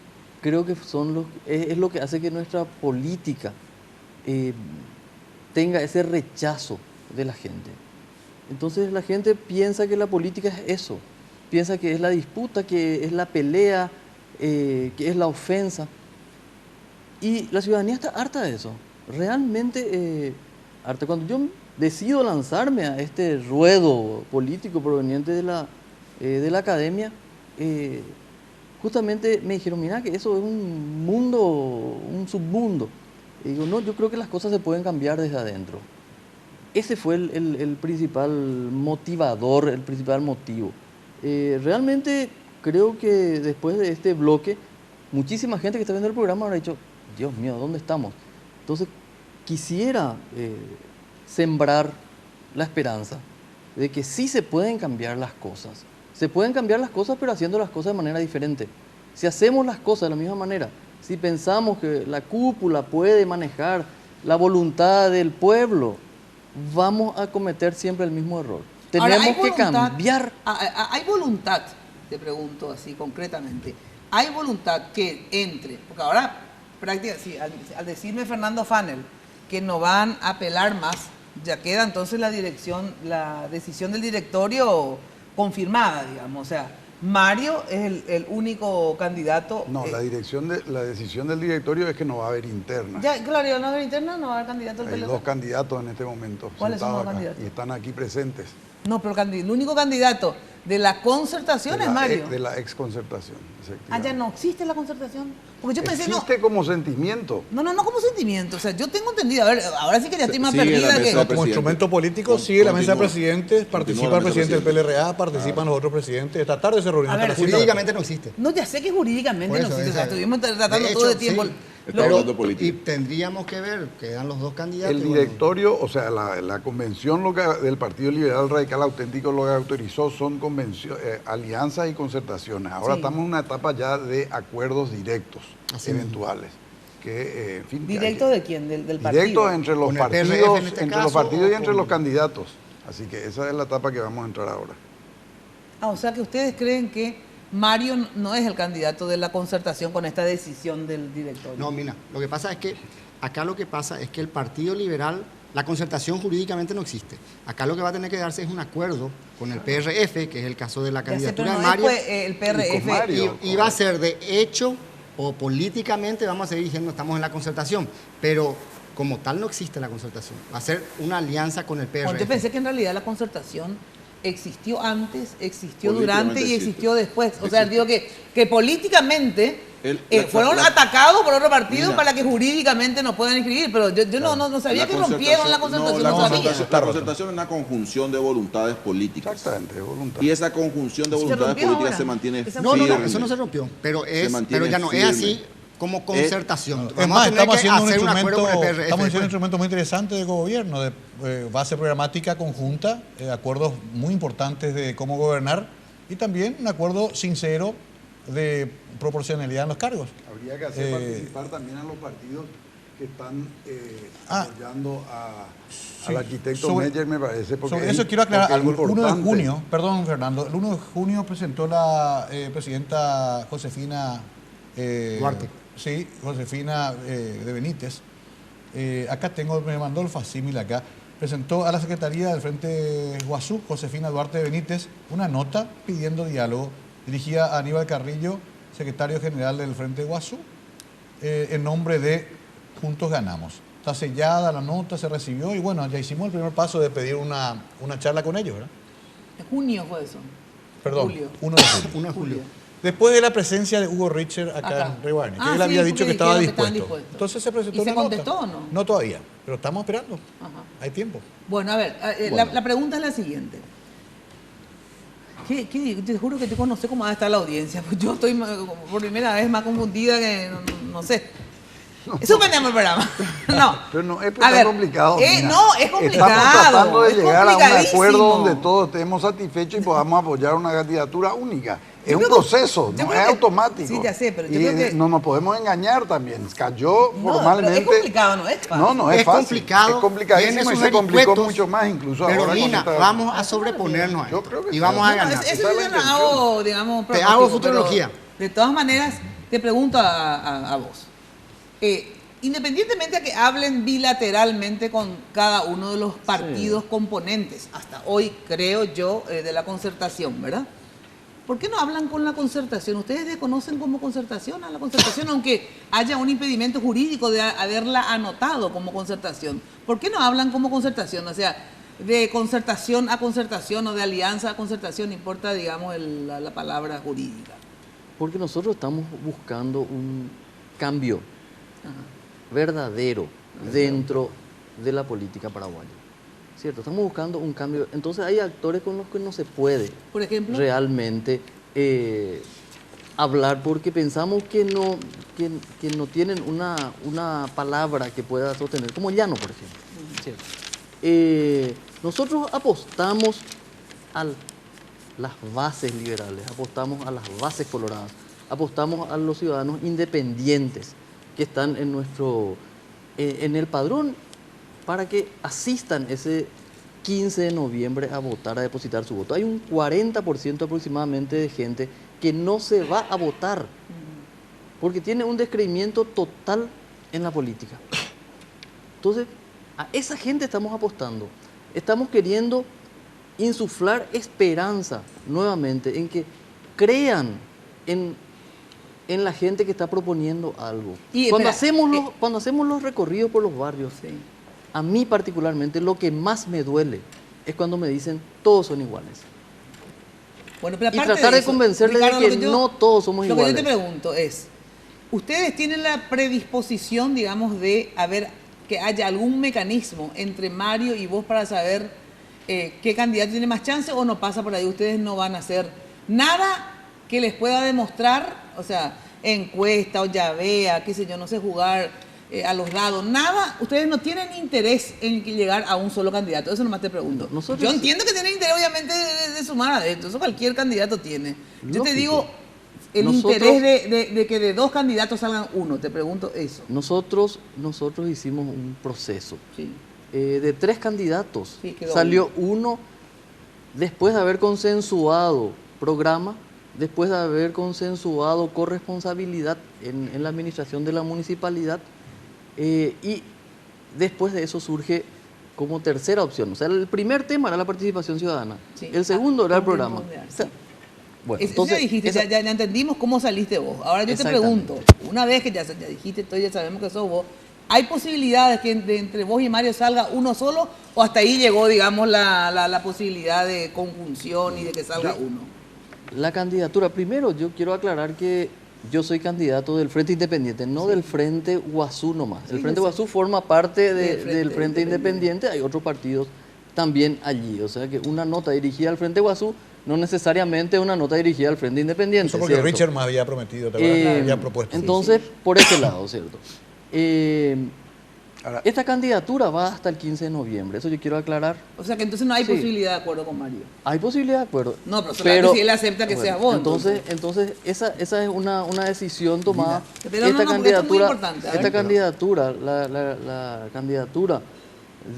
creo que es lo que hace que nuestra política tenga ese rechazo de la gente. Entonces la gente piensa que la política es eso, piensa que es la disputa, que es la pelea, que es la ofensa. Y la ciudadanía está harta de eso, realmente harta. Cuando yo decido lanzarme a este ruedo político proveniente de la academia, justamente me dijeron, mira que eso es un mundo, un submundo. Y digo, no, yo creo que las cosas se pueden cambiar desde adentro. Ese fue el principal motivador, el principal motivo. Realmente creo que después de este bloque, muchísima gente que está viendo el programa habrá dicho, Dios mío, ¿dónde estamos? Entonces, quisiera sembrar la esperanza de que sí se pueden cambiar las cosas. Se pueden cambiar las cosas, pero haciendo las cosas de manera diferente. Si hacemos las cosas de la misma manera, si pensamos que la cúpula puede manejar la voluntad del pueblo, vamos a cometer siempre el mismo error. Ahora, Tenemos que cambiar. Hay voluntad, te pregunto así concretamente, hay voluntad que entre, porque ahora prácticamente, sí, al decirme Fernando Fanel que no van a apelar más, ya queda entonces la decisión del directorio confirmada, digamos, o sea, Mario es el único candidato. No, la decisión del directorio es que no va a haber interna. Ya, claro, no va a haber interna, no va a haber candidato del Hay PLD. dos candidatos en este momento. ¿Cuáles son los acá, candidatos? y están aquí presentes. No, pero el único candidato de la concertación es Mario. De la exconcertación. Ah, ya no existe la concertación. Porque yo pensé, existe como sentimiento. No como sentimiento. O sea, yo tengo entendido. A ver, ahora sí que ya estoy más perdida que. Como instrumento político sigue la mesa de presidentes, participa el presidente del PLRA, participan los otros presidentes. Esta tarde se reunió. Jurídicamente no existe. No, ya sé que jurídicamente no existe. O sea, estuvimos tratando de hecho, todo el tiempo. Sí. Y tendríamos que ver, quedan los dos candidatos. El directorio, o sea, la convención del Partido Liberal Radical Auténtico lo que autorizó son alianzas y concertaciones. Ahora estamos en una etapa ya de acuerdos directos, eventuales. Que, en fin, ¿Directo de quién? ¿Del partido? Directos entre los partidos, los partidos y entre los candidatos. Así que esa es la etapa que vamos a entrar ahora. Ah, o sea que ustedes creen que Mario no es el candidato de la concertación con esta decisión del directorio. No, mira, lo que pasa es que acá el Partido Liberal, la concertación jurídicamente no existe. Acá lo que va a tener que darse es un acuerdo con el PRF, que es el caso de la candidatura de Mario. El PRF y va a ser de hecho o políticamente, vamos a seguir diciendo estamos en la concertación, pero como tal no existe la concertación. Va a ser una alianza con el PRF. Bueno, yo pensé que en realidad la concertación existió antes, existió durante y existió después. O sea, digo que políticamente fueron atacados por otro partido para que jurídicamente no puedan inscribir, pero yo no sabía que rompieron la concertación. La concertación es una conjunción de voluntades políticas. Exactamente, voluntad. Y esa conjunción de voluntades políticas se mantiene firme. No, eso no se rompió, pero ya no es así como concertación. Estamos haciendo un instrumento muy interesante de gobierno, de base programática conjunta, acuerdos muy importantes de cómo gobernar y también un acuerdo sincero de proporcionalidad en los cargos. Habría que hacer participar también a los partidos que están apoyando al arquitecto Meyer, me parece. Sobre eso quiero aclarar algo. El 1 de junio, perdón Fernando, el 1 de junio presentó la presidenta Josefina Duarte. Sí, Josefina de Benítez. Acá me mandó el facímil acá. Presentó a la Secretaría del Frente Guazú, Josefina Duarte de Benítez, una nota pidiendo diálogo dirigida a Aníbal Carrillo, secretario general del Frente Guazú, en nombre de Juntos Ganamos. Está sellada la nota, se recibió y bueno, ya hicimos el primer paso de pedir una charla con ellos, ¿verdad? ¿En junio fue eso? Perdón, Julio. 1 de julio. Después de la presencia de Hugo Richter acá en Río Barney, que él había dicho que estaba dispuesto. Entonces se presentó una nota. ¿Y se contestó o no? No todavía, pero estamos esperando. Hay tiempo. Bueno, a ver, la pregunta es la siguiente. Te juro que te conocí cómo va a estar la audiencia, pues yo estoy por primera vez más confundida que no sé. Suspendemos el programa. No. Pero no es tan complicado. No, es complicado. Estamos tratando de llegar a un acuerdo donde todos estemos satisfechos y podamos apoyar una candidatura única. Es un proceso, no es automático. Sí, ya sé, pero yo y creo que no nos podemos engañar también. Cayó formalmente. Es complicado, no es fácil. No es fácil. Complicado. Es complicadísimo y se complicó mucho más incluso pero ahora. Lina, vamos a sobreponernos a esto y vamos a ganar. Eso yo no hago, digamos, te hago futurología. De todas maneras, te pregunto a vos. Independientemente de que hablen bilateralmente con cada uno de los partidos componentes, hasta hoy creo yo, de la concertación, ¿verdad? ¿Por qué no hablan con la concertación? ¿Ustedes desconocen como concertación a la concertación, aunque haya un impedimento jurídico de haberla anotado como concertación? ¿Por qué no hablan como concertación? O sea, de concertación a concertación o de alianza a concertación, no importa, digamos, la palabra jurídica. Porque nosotros estamos buscando un cambio verdadero dentro de la política paraguaya. ¿Cierto? Estamos buscando un cambio. Entonces hay actores con los que no se puede, por ejemplo, realmente hablar porque pensamos que no tienen una palabra que pueda sostener, como Llano, por ejemplo. ¿Cierto? Nosotros apostamos a las bases liberales, apostamos a las bases coloradas. apostamos a los ciudadanos independientes que están en el padrón para que asistan ese 15 de noviembre a votar, a depositar su voto. Hay un 40% aproximadamente de gente que no se va a votar porque tiene un descreimiento total en la política. Entonces, a esa gente estamos apostando. Estamos queriendo insuflar esperanza nuevamente en que crean en la gente que está proponiendo algo. Y cuando hacemos los recorridos por los barrios, a mí particularmente lo que más me duele es cuando me dicen todos son iguales. Bueno, pero y tratar de convencerles de que no todos somos iguales. Lo que yo te pregunto es, ¿ustedes tienen la predisposición, digamos, de que haya algún mecanismo entre Mario y vos para saber qué candidato tiene más chance o no pasa por ahí? Ustedes no van a hacer nada que les pueda demostrar, o sea, encuesta o llavea, qué sé yo, no sé, jugar a los dados, nada. Ustedes no tienen interés en llegar a un solo candidato, eso nomás te pregunto. Yo entiendo que tienen interés, obviamente, de sumar adentro, eso cualquier candidato tiene. Yo te digo, interés de que de 2 candidatos salgan uno, te pregunto eso. Nosotros hicimos un proceso. Sí. De 3 candidatos, salió uno después de haber consensuado programa, después de haber consensuado corresponsabilidad en la administración de la municipalidad, y después de eso surge como tercera opción. O sea, el primer tema era la participación ciudadana, el segundo era el programa. Bueno, entonces, dijiste, ya entendimos cómo saliste vos. Ahora yo te pregunto, una vez que ya dijiste, ya sabemos que sos vos, ¿hay posibilidades que entre vos y Mario salga uno solo o hasta ahí llegó, digamos, la posibilidad de conjunción y de que salga uno? La candidatura, primero yo quiero aclarar que yo soy candidato del Frente Independiente, no del Frente Guazú nomás. El Frente Guazú forma parte del Frente Independiente, hay otros partidos también allí. O sea que una nota dirigida al Frente Guazú no necesariamente una nota dirigida al Frente Independiente. Eso porque ¿cierto? Richard me había prometido, me había propuesto. Entonces, por ese lado, ¿cierto? Ahora, esta candidatura va hasta el 15 de noviembre, eso yo quiero aclarar. O sea que entonces no hay posibilidad de acuerdo con Mario. Hay posibilidad de acuerdo. No, pero si él acepta que sea vos. Entonces esa es una decisión tomada. Pero esta candidatura, es muy importante. Esta candidatura, la candidatura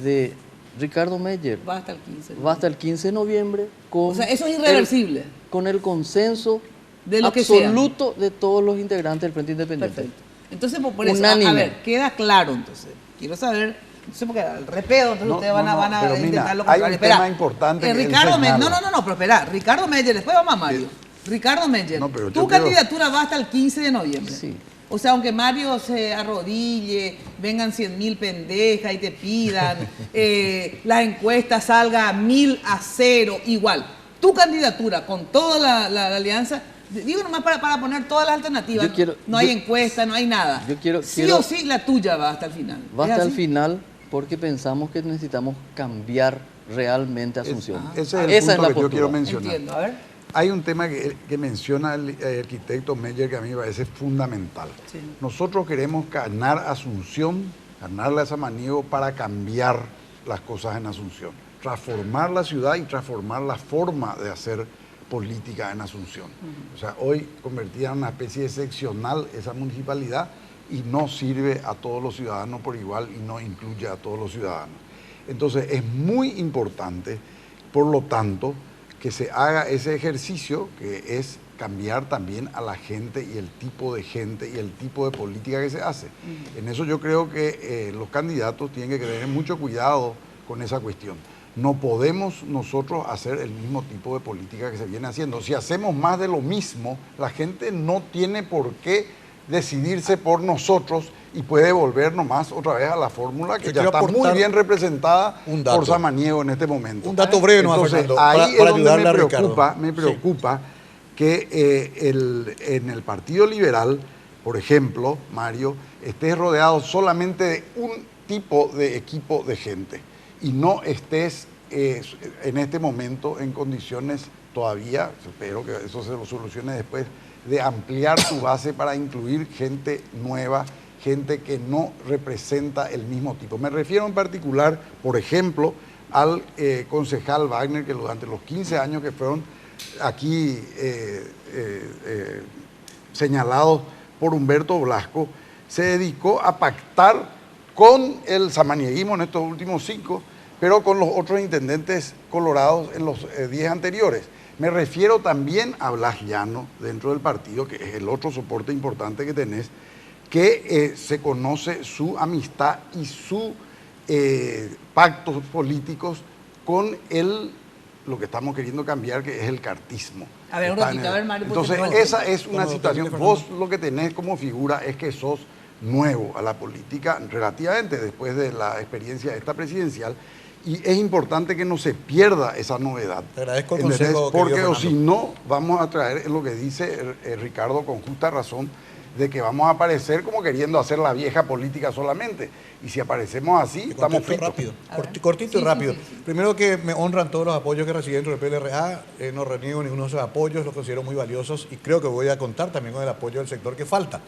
de Ricardo Meyer va hasta el 15. Va hasta el 15 de noviembre. O sea, eso es irreversible. Con el consenso de lo absoluto de todos los integrantes del Frente Independiente. Perfecto. Entonces, por eso, a ver, queda claro entonces. Quiero saber, no sé, porque al repeo, entonces ustedes van a intentar lo contrario. Hay un tema importante. Ricardo Meyer, pero espera, Ricardo Meyer, después vamos a Mario. Ricardo Meyer, tu candidatura va hasta el 15 de noviembre. Sí. O sea, aunque Mario se arrodille, vengan 100.000 pendejas y te pidan, la encuesta salga 1.000-0, igual. Tu candidatura con toda la alianza, digo nomás para poner todas las alternativas, no hay encuesta, no hay nada. Sí o sí la tuya va hasta el final. Va hasta el final porque pensamos que necesitamos cambiar realmente Asunción. Ese es el punto que yo quiero mencionar. Entiendo, a ver. Hay un tema que menciona el arquitecto Meyer que a mí me parece fundamental. Sí. Nosotros queremos ganar Asunción, ganarle a Samaniego para cambiar las cosas en Asunción, transformar la ciudad y transformar la forma de hacer política en Asunción. O sea, hoy convertida en una especie de seccional esa municipalidad y no sirve a todos los ciudadanos por igual y no incluye a todos los ciudadanos. Entonces es muy importante, por lo tanto, que se haga ese ejercicio que es cambiar también a la gente y el tipo de gente y el tipo de política que se hace. En eso yo creo que los candidatos tienen que tener mucho cuidado con esa cuestión. No podemos nosotros hacer el mismo tipo de política que se viene haciendo. Si hacemos más de lo mismo, la gente no tiene por qué decidirse por nosotros y puede volver nomás otra vez a la fórmula que ya está muy bien representada por Samaniego en este momento. Un dato breve, ¿no, Fernando? Ahí es donde me preocupa que en el Partido Liberal, por ejemplo, Mario, estés rodeado solamente de un tipo de equipo de gente y no estés en este momento en condiciones todavía, espero que eso se lo solucione después, de ampliar tu base para incluir gente nueva, gente que no representa el mismo tipo. Me refiero en particular, por ejemplo, al concejal Wagner, que durante los 15 años que fueron aquí señalados por Humberto Blasco, se dedicó a pactar con el samanieguismo en estos últimos 5, pero con los otros intendentes colorados en los 10 anteriores. Me refiero también a Blas Llano, dentro del partido, que es el otro soporte importante que tenés, que se conoce su amistad y su pactos políticos con lo que estamos queriendo cambiar, que es el cartismo. A ver, un ratito, a ver, Mario. Entonces, esa es una situación. Vos lo que tenés como figura es que sos nuevo a la política, relativamente después de la experiencia esta presidencial, y es importante que no se pierda esa novedad. Te agradezco el consejo. Porque o si no, vamos a traer lo que dice Ricardo con justa razón, de que vamos a aparecer como queriendo hacer la vieja política solamente. Y si aparecemos así, estamos fritos. Cortito y rápido. Primero, que me honran todos los apoyos que recibí dentro del PLRA. No reniego ninguno de esos apoyos, los considero muy valiosos y creo que voy a contar también con el apoyo del sector que falta.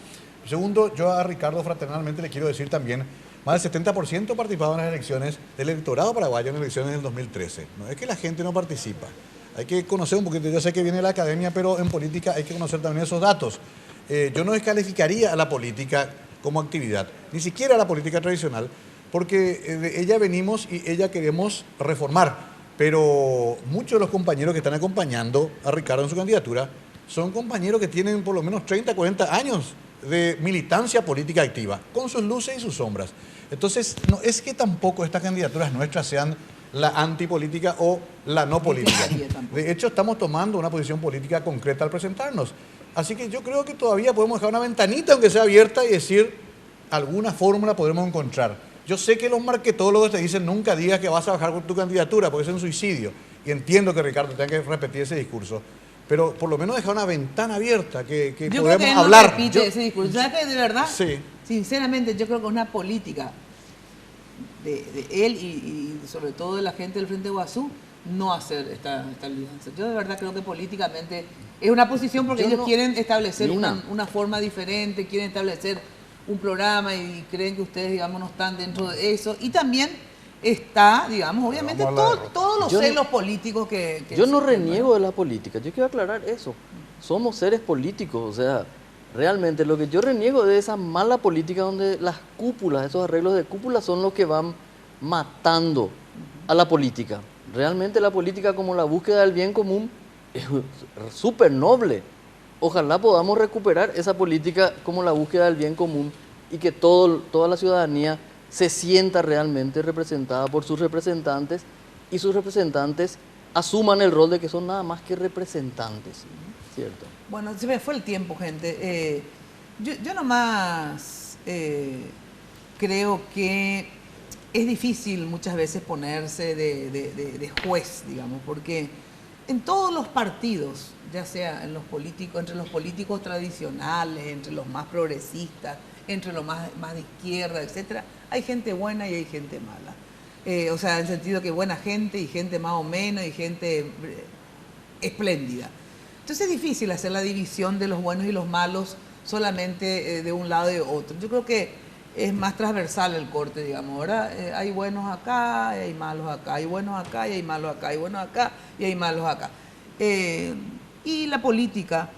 Segundo, yo a Ricardo fraternalmente le quiero decir también, más del 70% participaba en las elecciones del electorado paraguayo en las elecciones del 2013. No es que la gente no participa. Hay que conocer un poquito. Yo sé que viene la academia, pero en política hay que conocer también esos datos. Yo no descalificaría a la política como actividad, ni siquiera a la política tradicional, porque de ella venimos y ella queremos reformar. Pero muchos de los compañeros que están acompañando a Ricardo en su candidatura son compañeros que tienen por lo menos 30, 40 años de militancia política activa, con sus luces y sus sombras. Entonces, no es que tampoco estas candidaturas nuestras sean la antipolítica o la no política. De hecho, estamos tomando una posición política concreta al presentarnos. Así que yo creo que todavía podemos dejar una ventanita, aunque sea abierta, y decir, alguna fórmula podremos encontrar. Yo sé que los marketólogos te dicen, nunca digas que vas a bajar con tu candidatura, porque es un suicidio. Y entiendo que Ricardo tenga que repetir ese discurso. Pero por lo menos dejar una ventana abierta, que yo podemos creo que hablar. No repite ese discurso. ¿Sabes qué? De verdad, sí. Sinceramente, yo creo que es una política de él y sobre todo de la gente del Frente Guazú, no hacer esta alianza. Yo de verdad creo que políticamente es una posición porque ellos quieren establecer una forma diferente, quieren establecer un programa y creen que ustedes, digamos, no están dentro de eso. Y también está, digamos, obviamente todos los celos políticos que yo no reniego de la política, yo quiero aclarar eso. Somos seres políticos, o sea, realmente lo que yo reniego es de esa mala política donde las cúpulas, esos arreglos de cúpula son los que van matando a la política. Realmente la política, como la búsqueda del bien común, es súper noble. Ojalá podamos recuperar esa política como la búsqueda del bien común y que toda la ciudadanía se sienta realmente representada por sus representantes y sus representantes asuman el rol de que son nada más que representantes, ¿cierto? Bueno, se me fue el tiempo, gente. Yo nomás creo que es difícil muchas veces ponerse de juez, digamos, porque en todos los partidos, ya sea en los políticos, entre los políticos tradicionales, entre los más progresistas, entre los más de izquierda, etcétera, hay gente buena y hay gente mala. O sea, en el sentido que buena gente y gente más o menos y gente espléndida. Entonces es difícil hacer la división de los buenos y los malos solamente de un lado y de otro. Yo creo que es más transversal el corte, digamos. Ahora hay buenos acá y hay malos acá, hay buenos acá y hay malos acá, hay buenos acá y hay malos acá. Y la política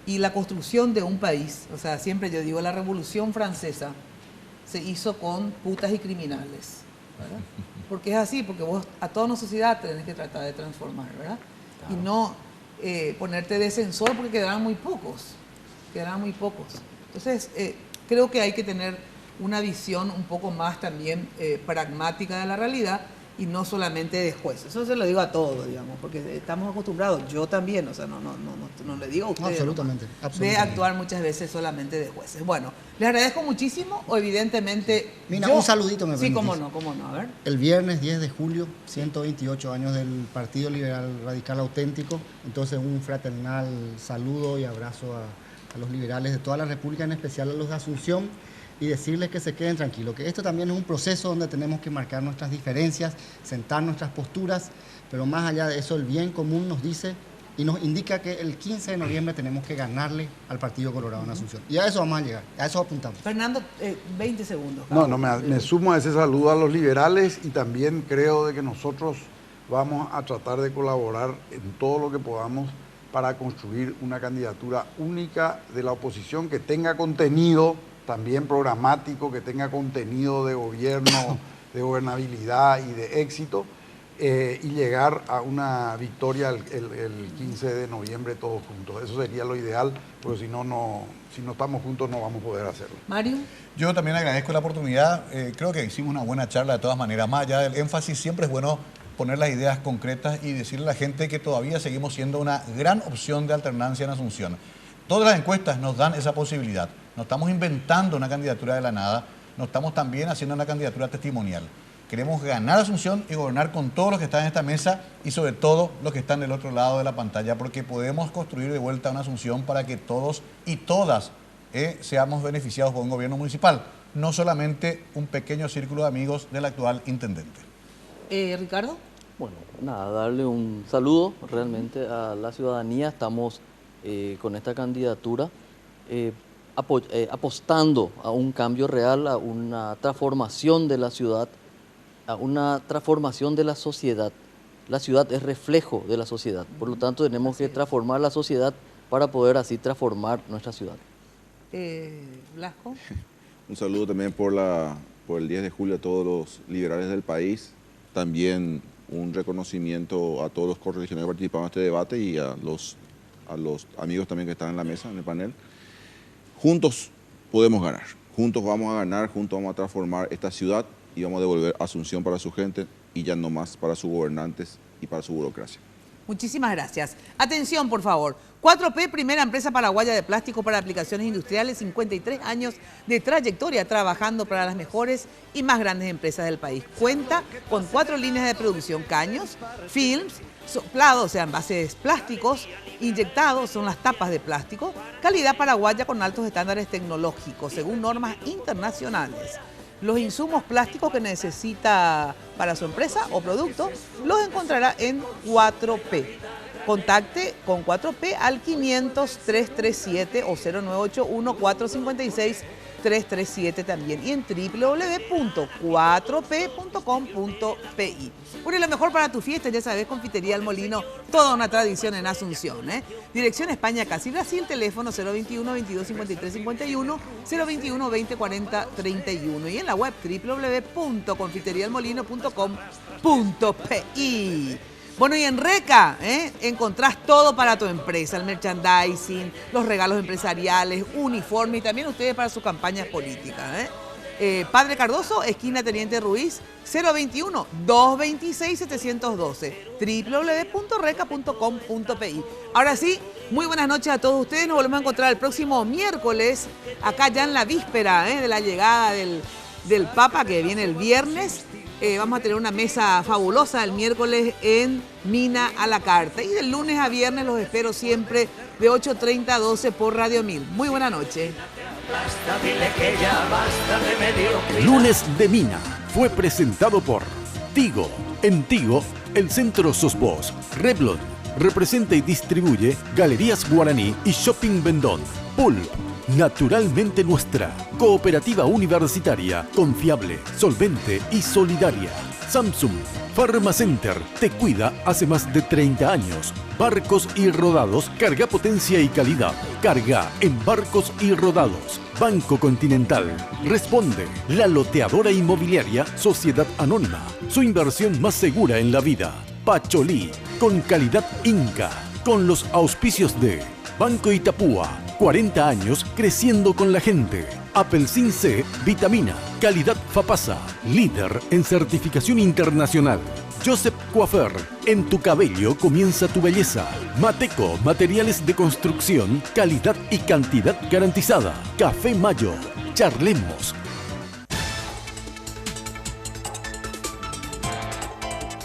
y la construcción de un país, o sea, siempre yo digo, la Revolución Francesa se hizo con putas y criminales, ¿verdad? Porque es así, porque vos a toda una sociedad tenés que tratar de transformar, ¿verdad? Claro. Y no ponerte de censor porque quedarán muy pocos, Entonces, creo que hay que tener una visión un poco más también pragmática de la realidad y no solamente de jueces. Eso se lo digo a todos, digamos, porque estamos acostumbrados, yo también, o sea, no le digo a ustedes. Absolutamente. De actuar muchas veces solamente de jueces. Bueno, les agradezco muchísimo, evidentemente. Mira, un saludito me permitís. Sí, cómo no, a ver. El viernes 10 de julio, 128 años del Partido Liberal Radical Auténtico, entonces un fraternal saludo y abrazo a los liberales de toda la República, en especial a los de Asunción, y decirles que se queden tranquilos, que esto también es un proceso donde tenemos que marcar nuestras diferencias, sentar nuestras posturas, pero más allá de eso el bien común nos dice y nos indica que el 15 de noviembre tenemos que ganarle al Partido Colorado en Asunción. Y a eso vamos a llegar, a eso apuntamos. Fernando, 20 segundos. Me sumo a ese saludo a los liberales y también creo de que nosotros vamos a tratar de colaborar en todo lo que podamos para construir una candidatura única de la oposición que tenga contenido también programático, que tenga contenido de gobierno, de gobernabilidad y de éxito, y llegar a una victoria el 15 de noviembre todos juntos. Eso sería lo ideal, porque si no estamos juntos no vamos a poder hacerlo. Mario. Yo también agradezco la oportunidad. Creo que hicimos una buena charla de todas maneras. Más allá del énfasis, siempre es bueno poner las ideas concretas y decirle a la gente que todavía seguimos siendo una gran opción de alternancia en Asunción. Todas las encuestas nos dan esa posibilidad. No estamos inventando una candidatura de la nada, no estamos también haciendo una candidatura testimonial. Queremos ganar Asunción y gobernar con todos los que están en esta mesa y sobre todo los que están del otro lado de la pantalla, porque podemos construir de vuelta una Asunción para que todos y todas seamos beneficiados por un gobierno municipal, no solamente un pequeño círculo de amigos del actual intendente. Ricardo. Bueno, nada, darle un saludo realmente a la ciudadanía. Estamos con esta candidatura apostando a un cambio real, a una transformación de la ciudad, a una transformación de la sociedad. La ciudad es reflejo de la sociedad, por lo tanto tenemos que transformar la sociedad para poder así transformar nuestra ciudad. Blasco. Un saludo también por el 10 de julio a todos los liberales del país. También un reconocimiento a todos los correligionarios que participaron en este debate y a los amigos también que están en la mesa, en el panel. Juntos podemos ganar, juntos vamos a ganar, juntos vamos a transformar esta ciudad y vamos a devolver Asunción para su gente y ya no más para sus gobernantes y para su burocracia. Muchísimas gracias. Atención, por favor. 4P, primera empresa paraguaya de plástico para aplicaciones industriales, 53 años de trayectoria trabajando para las mejores y más grandes empresas del país. Cuenta con 4 líneas de producción: caños, films, soplados, o sea, envases plásticos, inyectados, son las tapas de plástico, calidad paraguaya con altos estándares tecnológicos, según normas internacionales. Los insumos plásticos que necesita para su empresa o producto los encontrará en 4P. Contacte con 4P al 500-337 o 0981-456-337 también y en www.4p.com.pi. Bueno, y lo mejor para tu fiesta, ya sabes, Confitería El Molino, toda una tradición en Asunción. Dirección España, Casi Brasil, teléfono 021 22 53 51, 021 20 40 31 y en la web www.confiterriaelmolino.com.pi. Bueno, y en Reca encontrás todo para tu empresa, el merchandising, los regalos empresariales, uniformes y también ustedes para sus campañas políticas. Padre Cardoso, esquina Teniente Ruiz, 021-226-712, www.reca.com.pi. Ahora sí, muy buenas noches a todos ustedes. Nos volvemos a encontrar el próximo miércoles, acá ya en la víspera de la llegada del Papa, que viene el viernes. Vamos a tener una mesa fabulosa el miércoles en Mina a la Carta. Y del lunes a viernes los espero siempre de 8:30 a 12 por Radio 1000. Muy buena noche. Basta, dile que ya basta de mediocridad. Lunes de Mina fue presentado por Tigo. En Tigo, el centro sos vos. Revlon representa y distribuye Galerías Guaraní y Shopping Vendón. Pulp, naturalmente nuestra. Cooperativa universitaria, confiable, solvente y solidaria. Samsung Pharmacenter te cuida hace más de 30 años. Barcos y Rodados, carga potencia y calidad. Carga en Barcos y Rodados. Banco Continental. Responde. La loteadora inmobiliaria Sociedad Anónima. Su inversión más segura en la vida. Pacholí. Con calidad Inca. Con los auspicios de Banco Itapúa. 40 años creciendo con la gente. Apelsin C, vitamina, calidad Fapasa, líder en certificación internacional. Joseph Coiffeur, en tu cabello comienza tu belleza. Mateco, materiales de construcción, calidad y cantidad garantizada. Café Mayo, charlemos